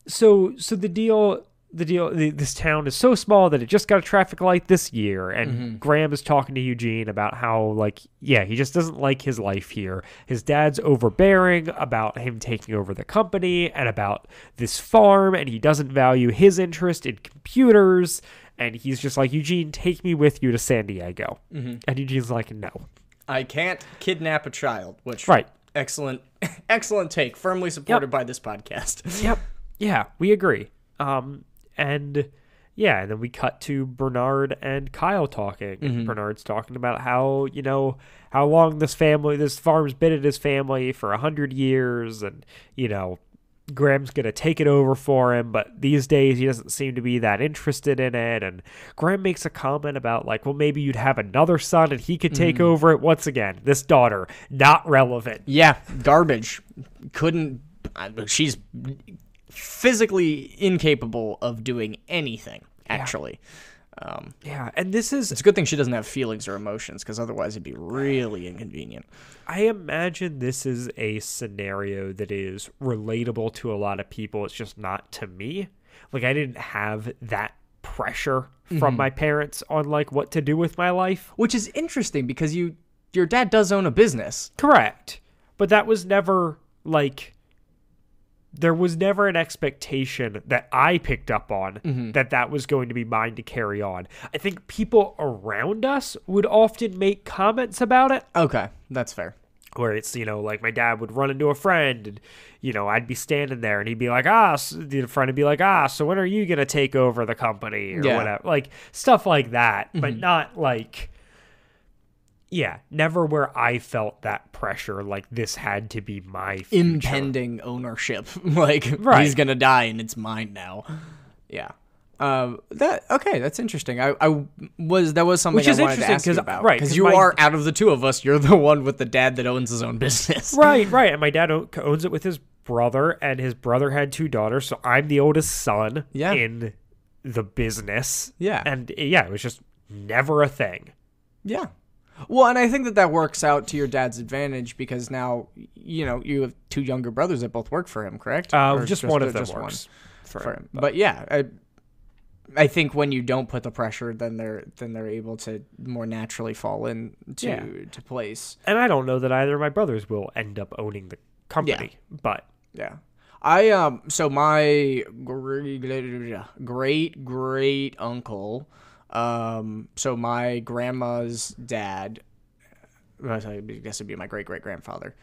[SPEAKER 3] So the deal. This town is so small that it just got a traffic light this year, and Graham is talking to Eugene about how, he just doesn't like his life here. His dad's overbearing about him taking over the company and about this farm, and he doesn't value his interest in computers, and he's just like, Eugene, take me with you to San Diego. And Eugene's like, no.
[SPEAKER 2] I can't kidnap a child, which, excellent take, firmly supported by this podcast.
[SPEAKER 3] Yep. Yeah, we agree. And then we cut to Bernard and Kyle talking. And Bernard's talking about how long this farm's been in his family for 100 years, and, Graham's going to take it over for him, but these days he doesn't seem to be that interested in it. And Graham makes a comment about, maybe you'd have another son and he could take over it. Once again, this daughter, not relevant.
[SPEAKER 2] Yeah, garbage. She's physically incapable of doing anything, actually.
[SPEAKER 3] And this is...
[SPEAKER 2] It's a good thing she doesn't have feelings or emotions, because otherwise it'd be really inconvenient.
[SPEAKER 3] I imagine this is a scenario that is relatable to a lot of people. It's just not to me. I didn't have that pressure from my parents on, what to do with my life.
[SPEAKER 2] Which is interesting, because your dad does own a business.
[SPEAKER 3] Correct. But that was never, there was never an expectation that I picked up on that was going to be mine to carry on. I think people around us would often make comments about it.
[SPEAKER 2] Okay, that's fair.
[SPEAKER 3] Where it's, my dad would run into a friend and, I'd be standing there and he'd be like, the friend would be like, so when are you going to take over the company or whatever? Stuff like that, but not never where I felt that pressure, this had to be my future.
[SPEAKER 2] Impending ownership. He's gonna die and it's mine now. Yeah. That's interesting. That was something
[SPEAKER 3] Which is
[SPEAKER 2] I wanted to ask you about. Right. Because you are, out of the two of us, you're the one with the dad that owns his own business.
[SPEAKER 3] Right. And my dad owns it with his brother, and his brother had 2 daughters, so I'm the oldest son in the business.
[SPEAKER 2] Yeah.
[SPEAKER 3] And it was just never a thing.
[SPEAKER 2] Yeah. Well, and I think that works out to your dad's advantage, because now, you have 2 younger brothers that both work for him, correct?
[SPEAKER 3] Just one of them works
[SPEAKER 2] for him. But yeah, I think when you don't put the pressure, then they're able to more naturally fall into to place.
[SPEAKER 3] And I don't know that either of my brothers will end up owning the company, but
[SPEAKER 2] yeah. So my great uncle, so my grandma's dad, I guess it'd be my great grandfather,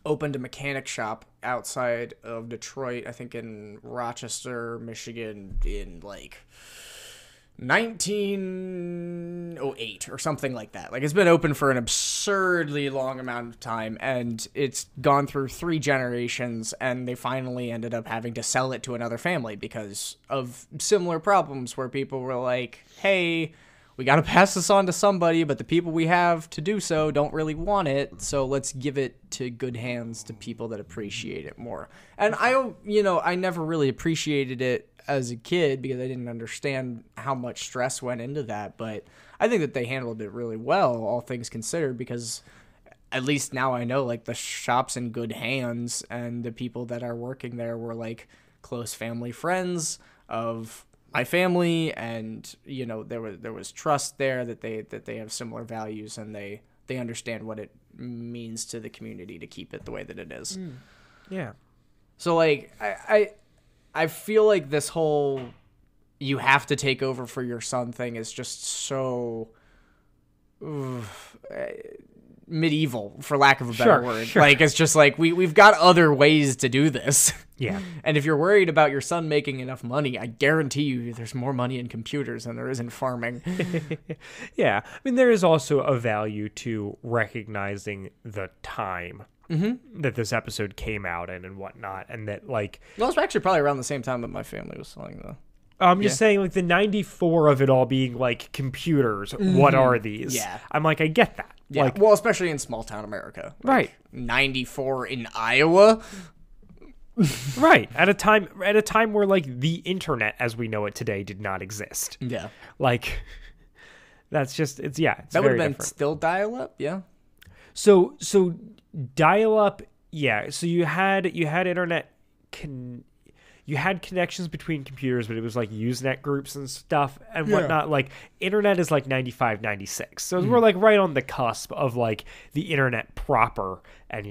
[SPEAKER 2] opened a mechanic shop outside of Detroit, I think in Rochester, Michigan, in like 1908 or something like that. Like, it's been open for an absurdly long amount of time, and it's gone through 3 generations, and they finally ended up having to sell it to another family because of similar problems where people were like, hey, we got to pass this on to somebody, but the people we have to do so don't really want it, so let's give it to good hands to people that appreciate it more. And I never really appreciated it as a kid because I didn't understand how much stress went into that, but I think that they handled it really well, all things considered, because at least now I know, like, the shop's in good hands, and the people that are working there were, like, close family friends of my family, and there was trust there that they have similar values, and they understand what it means to the community to keep it the way that it is.
[SPEAKER 3] Yeah.
[SPEAKER 2] So, like, I feel like this whole you have to take over for your son thing is just so medieval, for lack of a better word.
[SPEAKER 3] Sure.
[SPEAKER 2] Like, it's just like we've got other ways to do this.
[SPEAKER 3] Yeah.
[SPEAKER 2] And if you're worried about your son making enough money, I guarantee you there's more money in computers than there is in farming.
[SPEAKER 3] Yeah. I mean, there is also a value to recognizing the time that this episode came out in and whatnot, and that, like...
[SPEAKER 2] Well, it's actually probably around the same time that my family was selling, though.
[SPEAKER 3] I'm just saying, like, the 94 of it all being, like, computers, what are these?
[SPEAKER 2] Yeah.
[SPEAKER 3] I'm like, I get that.
[SPEAKER 2] Yeah,
[SPEAKER 3] Like,
[SPEAKER 2] well, especially in small-town America. Like,
[SPEAKER 3] right.
[SPEAKER 2] 94 in Iowa?
[SPEAKER 3] Right. At a time where, like, the internet as we know it today did not exist.
[SPEAKER 2] Yeah.
[SPEAKER 3] Like, that's just, it's
[SPEAKER 2] that would
[SPEAKER 3] very
[SPEAKER 2] have been
[SPEAKER 3] different.
[SPEAKER 2] still dial-up, yeah?
[SPEAKER 3] So dial-up, yeah. So you had internet, you had connections between computers, but it was like Usenet groups and stuff and whatnot. Like, internet is like 95, 96. So we're like right on the cusp of like the internet proper and,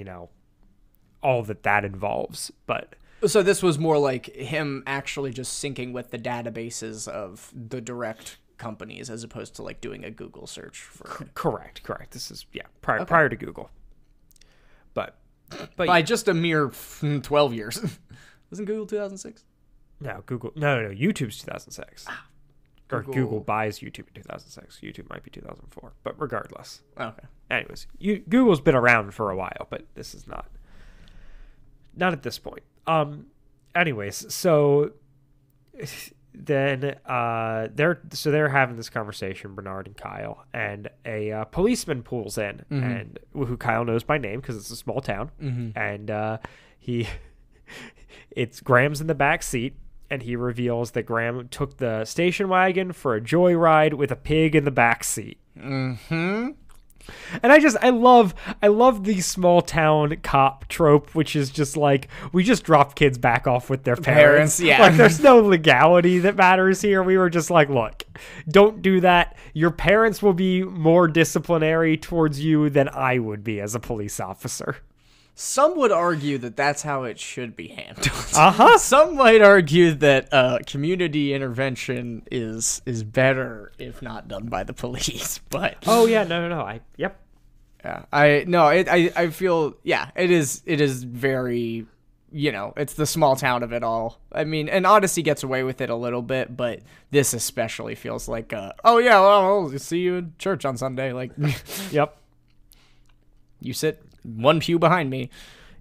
[SPEAKER 3] all that involves. But
[SPEAKER 2] So this was more like him actually just syncing with the databases of the direct companies as opposed to like doing a Google search for
[SPEAKER 3] correct. This is prior to Google. But
[SPEAKER 2] by just a mere 12 years. Wasn't Google 2006?
[SPEAKER 3] No, Google. No. YouTube's 2006. Or Google buys YouTube in 2006. YouTube might be 2004, but regardless.
[SPEAKER 2] Okay.
[SPEAKER 3] Anyways, Google's been around for a while, but this is not at this point. Anyways, so then they're having this conversation, Bernard and Kyle, and a policeman pulls in, and who Kyle knows by name because it's a small town, and it's Graham's in the back seat, and he reveals that Graham took the station wagon for a joyride with a pig in the back seat. And I love the small town cop trope, which is just like, we just drop kids back off with their parents.
[SPEAKER 2] Yeah.
[SPEAKER 3] Like, there's no legality that matters here. We were just like, look, don't do that. Your parents will be more disciplinary towards you than I would be as a police officer.
[SPEAKER 2] Some would argue that that's how it should be handled.
[SPEAKER 3] Some
[SPEAKER 2] might argue that community intervention is better if not done by the police. But
[SPEAKER 3] oh yeah, no. Yep.
[SPEAKER 2] Yeah, I feel it is very, it's the small town of it all. I mean, and Odyssey gets away with it a little bit, but this especially feels like I'll see you in church on Sunday. Like,
[SPEAKER 3] yep.
[SPEAKER 2] You sit one pew behind me.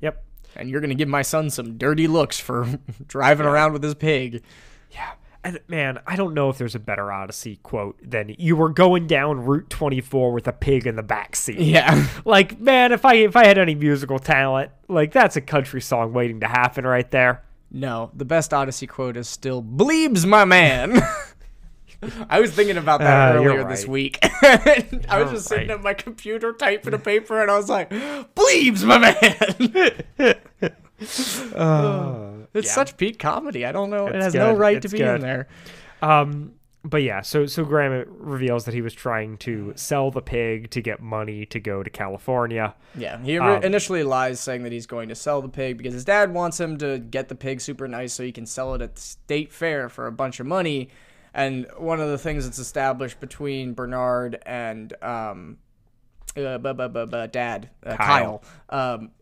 [SPEAKER 3] Yep.
[SPEAKER 2] And you're going to give my son some dirty looks for driving around with his pig.
[SPEAKER 3] Yeah. And man, I don't know if there's a better Odyssey quote than "You were going down Route 24 with a pig in the backseat."
[SPEAKER 2] Yeah.
[SPEAKER 3] Like, man, if I had any musical talent, like, that's a country song waiting to happen right there.
[SPEAKER 2] No, the best Odyssey quote is still "Bleebs, my man." I was thinking about that earlier this week. I was just sitting at my computer typing a paper, and I was like, "Bleebs, my man." It's such peak comedy. I don't know. It has
[SPEAKER 3] good.
[SPEAKER 2] no right
[SPEAKER 3] It's
[SPEAKER 2] to be
[SPEAKER 3] good.
[SPEAKER 2] in there.
[SPEAKER 3] But yeah, so Graham reveals that he was trying to sell the pig to get money to go to California.
[SPEAKER 2] Yeah, he initially lies saying that he's going to sell the pig because his dad wants him to get the pig super nice so he can sell it at the state fair for a bunch of money. And one of the things that's established between Bernard and Dad, Kyle,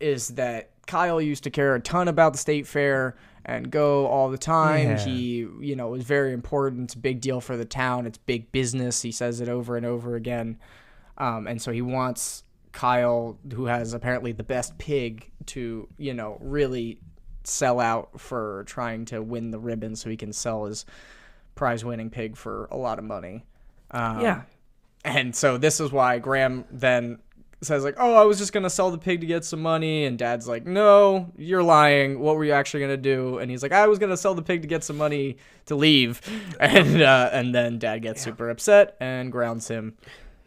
[SPEAKER 2] is that Kyle used to care a ton about the state fair and go all the time.
[SPEAKER 3] Yeah.
[SPEAKER 2] He, was very important. It's a big deal for the town. It's big business. He says it over and over again. And so he wants Kyle, who has apparently the best pig, to, really sell out for trying to win the ribbon so he can sell his prize-winning pig for a lot of money.
[SPEAKER 3] Yeah.
[SPEAKER 2] And so this is why Graham then says, like, oh, I was just going to sell the pig to get some money. And Dad's like, no, you're lying. What were you actually going to do? And he's like, I was going to sell the pig to get some money to leave. And then Dad gets super upset and grounds him.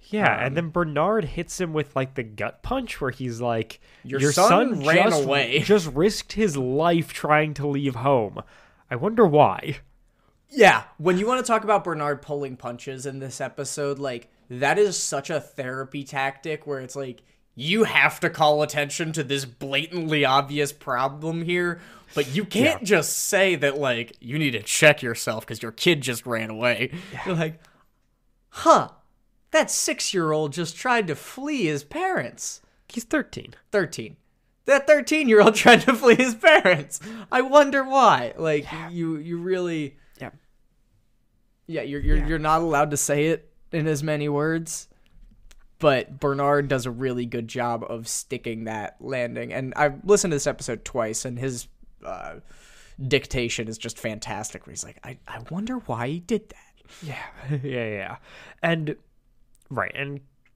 [SPEAKER 3] Yeah, and then Bernard hits him with, like, the gut punch where he's like,
[SPEAKER 2] Your son ran away.
[SPEAKER 3] Just risked his life trying to leave home. I wonder why.
[SPEAKER 2] Yeah, when you want to talk about Bernard pulling punches in this episode, like, that is such a therapy tactic where it's like, you have to call attention to this blatantly obvious problem here, but you can't just say that, like, you need to check yourself because your kid just ran away. Yeah. You're like, that 6-year-old just tried to flee his parents.
[SPEAKER 3] He's 13.
[SPEAKER 2] 13. That 13-year-old tried to flee his parents. I wonder why. Like, you really... Yeah, you're not allowed to say it in as many words, but Bernard does a really good job of sticking that landing. And I've listened to this episode twice, and his dictation is just fantastic, where he's like, I wonder why he did that.
[SPEAKER 3] Yeah. And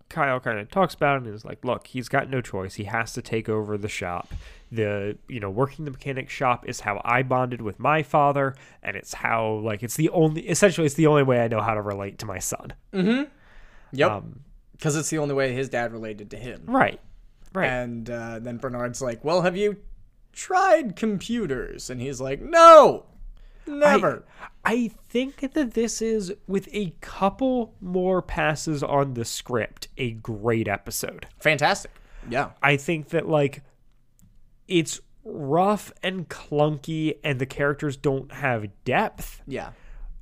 [SPEAKER 3] Kyle kind of talks about it and is like, look, he's got no choice. He has to take over the shop. Working the mechanic shop is how I bonded with my father, and it's how, like, it's the only way I know how to relate to my son.
[SPEAKER 2] Mm-hmm. Yep. Because it's the only way his dad related to him.
[SPEAKER 3] Right.
[SPEAKER 2] And then Bernard's like, well, have you tried computers? And he's like, no, never.
[SPEAKER 3] I think that this is, with a couple more passes on the script, a great episode.
[SPEAKER 2] Fantastic. Yeah.
[SPEAKER 3] I think that, like, it's rough and clunky and the characters don't have depth.
[SPEAKER 2] Yeah.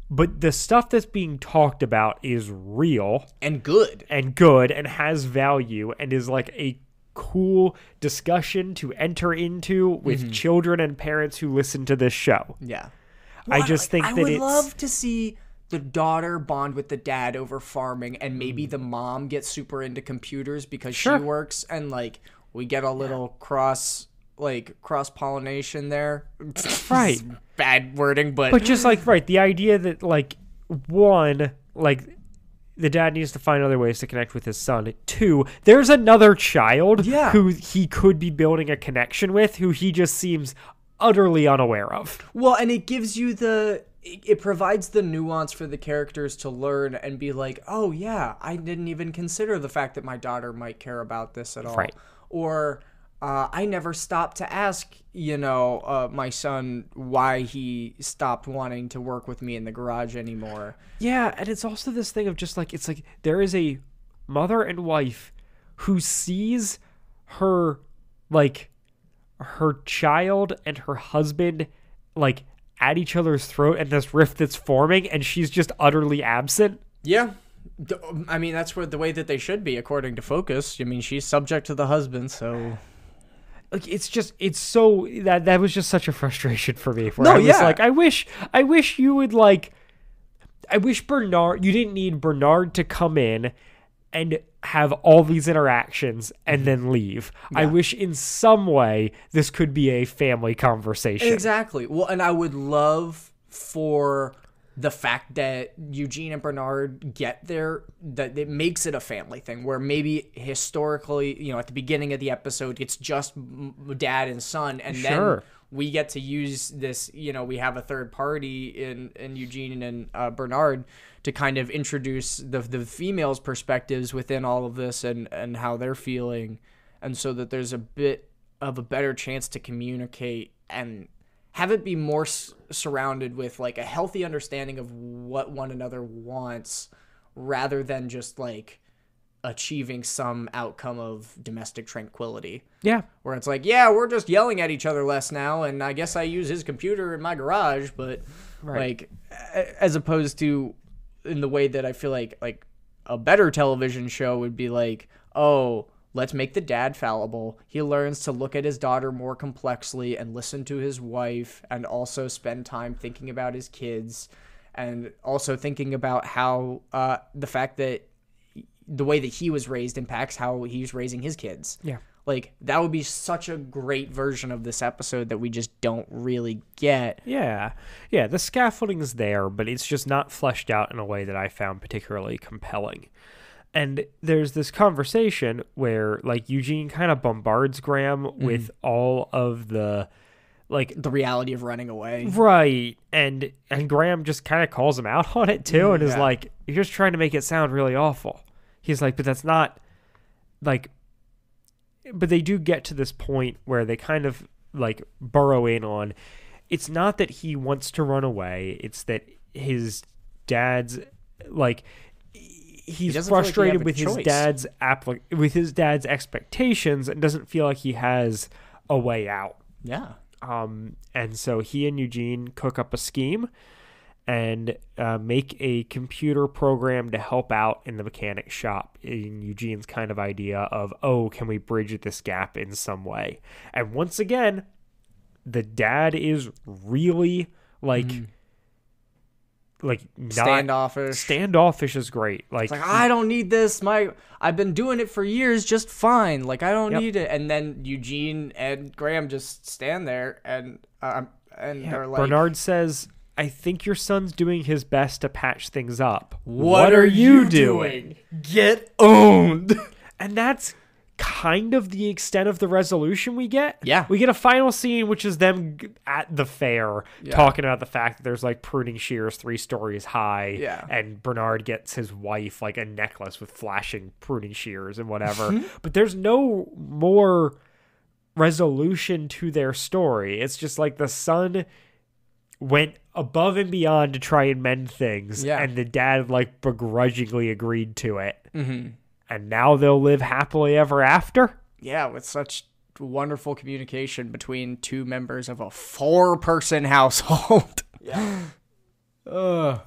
[SPEAKER 3] But the stuff that's being talked about is real.
[SPEAKER 2] And good.
[SPEAKER 3] And has value and is like a cool discussion to enter into with children and parents who listen to this show.
[SPEAKER 2] Yeah.
[SPEAKER 3] I just think
[SPEAKER 2] I would love to see the daughter bond with the dad over farming, and maybe the mom gets super into computers because she works, and, like, we get a little cross pollination there.
[SPEAKER 3] Right.
[SPEAKER 2] Bad wording, but
[SPEAKER 3] just like, the idea that, like, one, like, the dad needs to find other ways to connect with his son. 2, there's another child who he could be building a connection with, who he just seems utterly unaware of.
[SPEAKER 2] Well, and it gives you it provides the nuance for the characters to learn and be like, oh yeah, I didn't even consider the fact that my daughter might care about this at all.
[SPEAKER 3] Right.
[SPEAKER 2] Or I never stopped to ask, my son why he stopped wanting to work with me in the garage anymore.
[SPEAKER 3] Yeah, and it's also this thing of just like, it's like there is a mother and wife who sees her, like, her child and her husband, like, at each other's throat and this rift that's forming, and she's just utterly absent.
[SPEAKER 2] Yeah. I mean, that's the way that they should be, according to Focus. I mean, she's subject to the husband, so...
[SPEAKER 3] Like, it's so... That was just such a frustration for me. I was like, I wish you would, like... I wish Bernard... You didn't need Bernard to come in and have all these interactions and then leave. Yeah. I wish in some way this could be a family conversation.
[SPEAKER 2] Exactly. Well, and I would love for the fact that Eugene and Bernard get there, that it makes it a family thing, where maybe historically, at the beginning of the episode, it's just dad and son, and then we get to use this, we have a third party in Eugene and Bernard to kind of introduce the females' perspectives within all of this and how they're feeling, and so that there's a bit of a better chance to communicate and have it be more surrounded with like a healthy understanding of what one another wants rather than just like achieving some outcome of domestic tranquility.
[SPEAKER 3] Yeah.
[SPEAKER 2] Where it's like, yeah, we're just yelling at each other less now, and I guess I use his computer in my garage, but like as opposed to in the way that I feel like a better television show would be like, oh, let's make the dad fallible. He learns to look at his daughter more complexly and listen to his wife and also spend time thinking about his kids and also thinking about how the fact that the way that he was raised impacts how he's raising his kids.
[SPEAKER 3] Yeah.
[SPEAKER 2] Like, that would be such a great version of this episode that we just don't really get.
[SPEAKER 3] Yeah. Yeah, the scaffolding's there, but it's just not fleshed out in a way that I found particularly compelling. And there's this conversation where, like, Eugene kind of bombards Graham with all of the, like...
[SPEAKER 2] the reality of running away.
[SPEAKER 3] Right. And Graham just kind of calls him out on it, too, and is like, you're just trying to make it sound really awful. He's like, but that's not, like... But they do get to this point where they kind of, like, burrow in on... It's not that he wants to run away. It's that his dad's, like... He's frustrated with his dad's expectations and doesn't feel like he has a way out.
[SPEAKER 2] Yeah.
[SPEAKER 3] And so he and Eugene cook up a scheme and make a computer program to help out in the mechanic shop in Eugene's kind of idea of, oh, can we bridge this gap in some way? And once again, the dad is really like not
[SPEAKER 2] standoffish.
[SPEAKER 3] Standoffish is great. Like,
[SPEAKER 2] it's like, I don't need this. I've been doing it for years just fine. Like, I don't need it. And then Eugene and Graham just stand there and they're like,
[SPEAKER 3] Bernard says, I think your son's doing his best to patch things up. What are you doing?
[SPEAKER 2] Get owned.
[SPEAKER 3] And that's kind of the extent of the resolution we get.
[SPEAKER 2] Yeah.
[SPEAKER 3] We get a final scene, which is them at the fair talking about the fact that there's like pruning shears 3 stories high.
[SPEAKER 2] Yeah.
[SPEAKER 3] And Bernard gets his wife like a necklace with flashing pruning shears and whatever. But there's no more resolution to their story. It's just like the son went above and beyond to try and mend things.
[SPEAKER 2] Yeah.
[SPEAKER 3] And the dad like begrudgingly agreed to it. Mm-hmm. And now they'll live happily ever after?
[SPEAKER 2] Yeah, with such wonderful communication between 2 members of a 4-person household. Yeah.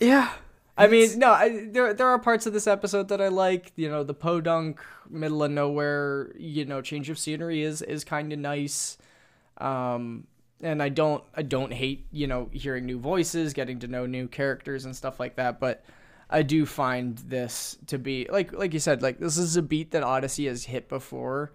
[SPEAKER 3] Yeah.
[SPEAKER 2] I mean, no, there are parts of this episode that I like. You know, the podunk, middle of nowhere, change of scenery is kind of nice. And I don't hate, hearing new voices, getting to know new characters and stuff like that, but I do find this to be, like you said, like, this is a beat that Odyssey has hit before,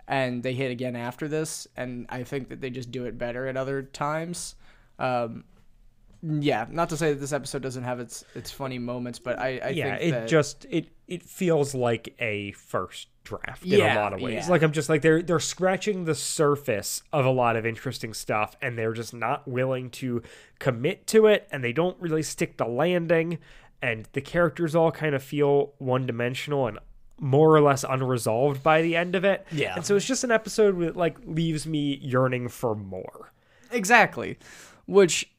[SPEAKER 2] and they hit again after this, and I think that they just do it better at other times. Yeah, not to say that this episode doesn't have its funny moments, but I think that...
[SPEAKER 3] it feels like a first draft in a lot of ways. Like, I'm just like, they're scratching the surface of a lot of interesting stuff, and they're just not willing to commit to it, and they don't really stick the landing. And the characters all kind of feel one-dimensional and more or less unresolved by the end of it.
[SPEAKER 2] Yeah.
[SPEAKER 3] And so it's just an episode that, like, leaves me yearning for more.
[SPEAKER 2] Exactly. Which,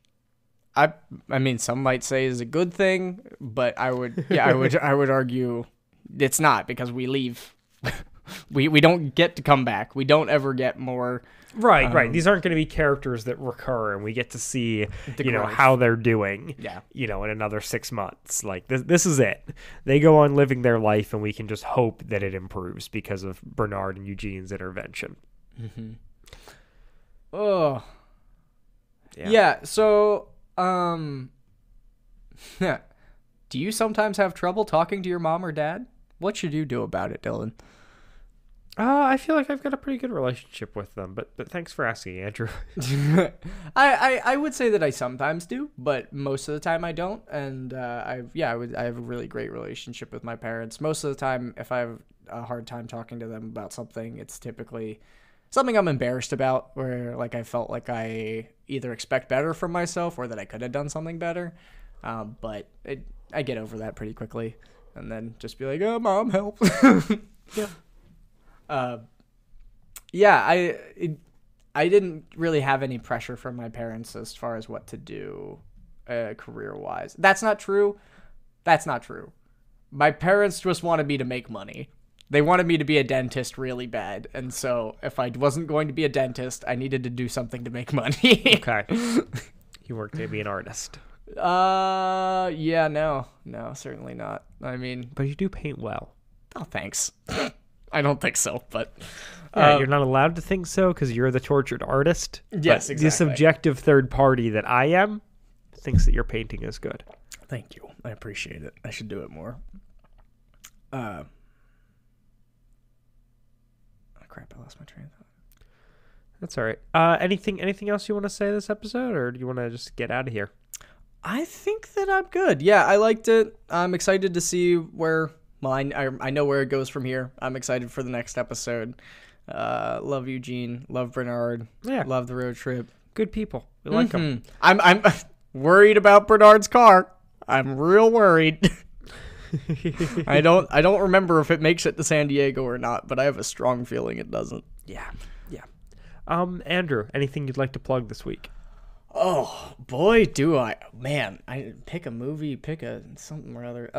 [SPEAKER 2] I mean, some might say is a good thing, but I would argue it's not, because we leave. We don't get to come back. We don't ever get more.
[SPEAKER 3] Right. These aren't going to be characters that recur, and we get to see, how they're doing, in another 6 months. Like, this is it. They go on living their life, and we can just hope that it improves because of Bernard and Eugene's intervention.
[SPEAKER 2] Mm-hmm. Oh. Yeah, so, do you sometimes have trouble talking to your mom or dad? What should you do about it, Dylan?
[SPEAKER 3] I feel like I've got a pretty good relationship with them, but thanks for asking, Andrew.
[SPEAKER 2] I would say that I sometimes do, but most of the time I don't. And I have a really great relationship with my parents. Most of the time, if I have a hard time talking to them about something, it's typically something I'm embarrassed about, where like I felt like I either expect better from myself or that I could have done something better. But I get over that pretty quickly, and then just be like, "Oh, Mom, help!" Yeah. I didn't really have any pressure from my parents as far as what to do career-wise. That's not true. My parents just wanted me to make money. They wanted me to be a dentist really bad. And so if I wasn't going to be a dentist, I needed to do something to make money.
[SPEAKER 3] Okay. You weren't going to be an artist.
[SPEAKER 2] Yeah, no, certainly not. I mean,
[SPEAKER 3] But you do paint well.
[SPEAKER 2] oh, thanks. I don't think so, but
[SPEAKER 3] Yeah, you're not allowed to think so because you're the tortured artist.
[SPEAKER 2] Yes,
[SPEAKER 3] but
[SPEAKER 2] exactly.
[SPEAKER 3] The subjective third party that I am thinks that your painting is good.
[SPEAKER 2] thank you. I appreciate it. I should do it more. Crap, I lost my train of thought.
[SPEAKER 3] That's all right. Anything else you want to say this episode, or do you want to just get out of here?
[SPEAKER 2] I think that I'm good. Yeah, I liked it. I'm excited to see where. Well, I know where it goes from here. I'm excited for the next episode. Love Eugene. Love Bernard.
[SPEAKER 3] Yeah.
[SPEAKER 2] Love the road trip.
[SPEAKER 3] Good people. We like them.
[SPEAKER 2] I'm worried about Bernard's car. I'm real worried. I don't remember if it makes it to San Diego or not, but I have a strong feeling it doesn't.
[SPEAKER 3] Yeah. Andrew, anything you'd like to plug this week?
[SPEAKER 2] Oh boy, do I! Man, I pick a movie, pick a something or other.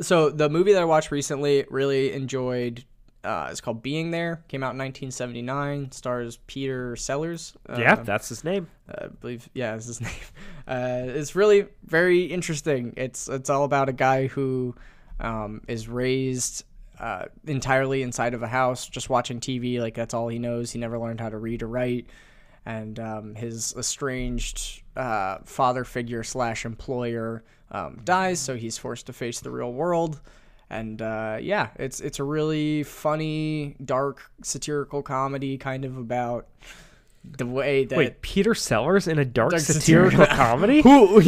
[SPEAKER 2] So the movie that I watched recently, really enjoyed. It's called Being There. Came out in 1979. Stars Peter Sellers.
[SPEAKER 3] Yeah, that's his name.
[SPEAKER 2] I believe, yeah, is his name. It's really very interesting. It's all about a guy who is raised entirely inside of a house, just watching TV. Like, that's all he knows. He never learned how to read or write. And his estranged father figure / employer dies, so he's forced to face the real world. And yeah, it's a really funny, dark, satirical comedy, kind of about the way that...
[SPEAKER 3] Wait, Peter Sellers in a dark satirical comedy?
[SPEAKER 2] Who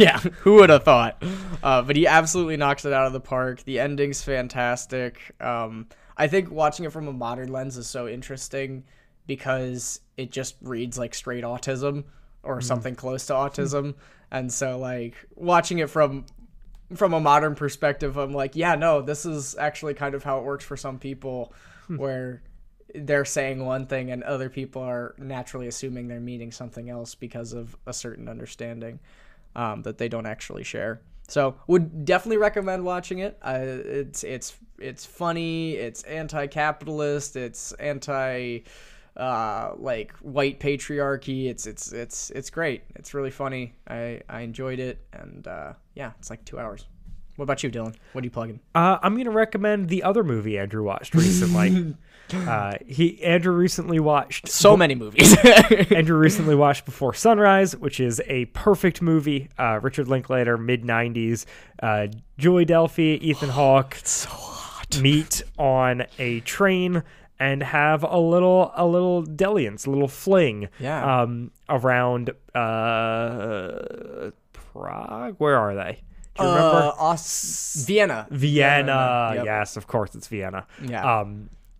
[SPEAKER 2] would have thought? But he absolutely knocks it out of the park. The ending's fantastic. I think watching it from a modern lens is so interesting because it just reads like straight autism or something close to autism. And so, like, watching it from a modern perspective, I'm like, yeah, no, this is actually kind of how it works for some people, where they're saying one thing and other people are naturally assuming they're meaning something else because of a certain understanding that they don't actually share. So would definitely recommend watching it. It's funny, it's anti-capitalist, it's anti like white patriarchy. It's great. It's really funny. I enjoyed it, and yeah, it's like 2 hours. What about you, Dylan? What are you plugging?
[SPEAKER 3] I'm going to recommend the other movie Andrew watched recently. Andrew recently watched
[SPEAKER 2] many movies.
[SPEAKER 3] Andrew recently watched Before Sunrise, which is a perfect movie. Richard Linklater, mid-90s. Julie Delphi, Ethan Hawke
[SPEAKER 2] So hot.
[SPEAKER 3] meet on a train and have a little dalliance, a little fling.
[SPEAKER 2] Yeah.
[SPEAKER 3] Around Prague. Where are they? Do you remember?
[SPEAKER 2] Vienna.
[SPEAKER 3] Vienna.
[SPEAKER 2] Yep.
[SPEAKER 3] Yes, of course it's Vienna.
[SPEAKER 2] Yeah.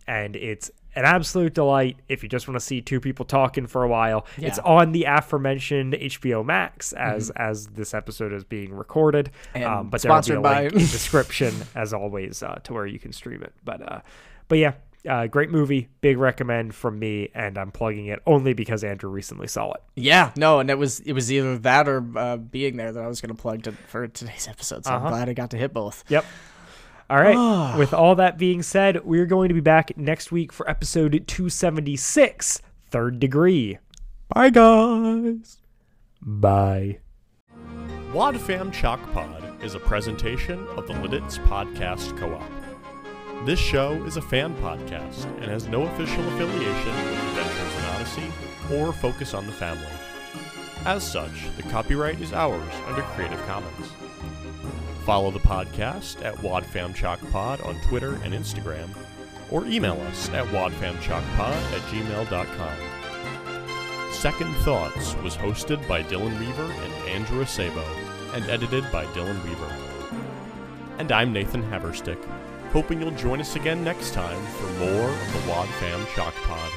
[SPEAKER 3] And it's an absolute delight if you just want to see two people talking for a while.
[SPEAKER 2] Yeah.
[SPEAKER 3] It's on the aforementioned HBO Max as this episode is being recorded.
[SPEAKER 2] And
[SPEAKER 3] but there will be a
[SPEAKER 2] sponsored by-
[SPEAKER 3] link in the description as always to where you can stream it. But yeah, great movie, big recommend from me, and I'm plugging it only because Andrew recently saw it.
[SPEAKER 2] Yeah, no, and it was either that or Being There that I was going to plug for today's episode. So I'm glad I got to hit both.
[SPEAKER 3] Yep. All right. With all that being said, we're going to be back next week for episode 276, Third Degree.
[SPEAKER 2] Bye, guys.
[SPEAKER 3] Bye.
[SPEAKER 1] WadFam Chalk Pod is a presentation of the Lidditz Podcast Co-op. This show is a fan podcast and has no official affiliation with Adventures in Odyssey or Focus on the Family. As such, the copyright is ours under Creative Commons. Follow the podcast at WadFamChalkPod on Twitter and Instagram, or email us at wadfamchalkpod@gmail.com. Second Thoughts was hosted by Dylan Weaver and Andrew Acebo, and edited by Dylan Weaver. And I'm Nathan Haverstick, hoping you'll join us again next time for more of the WadFam Chalk Pod.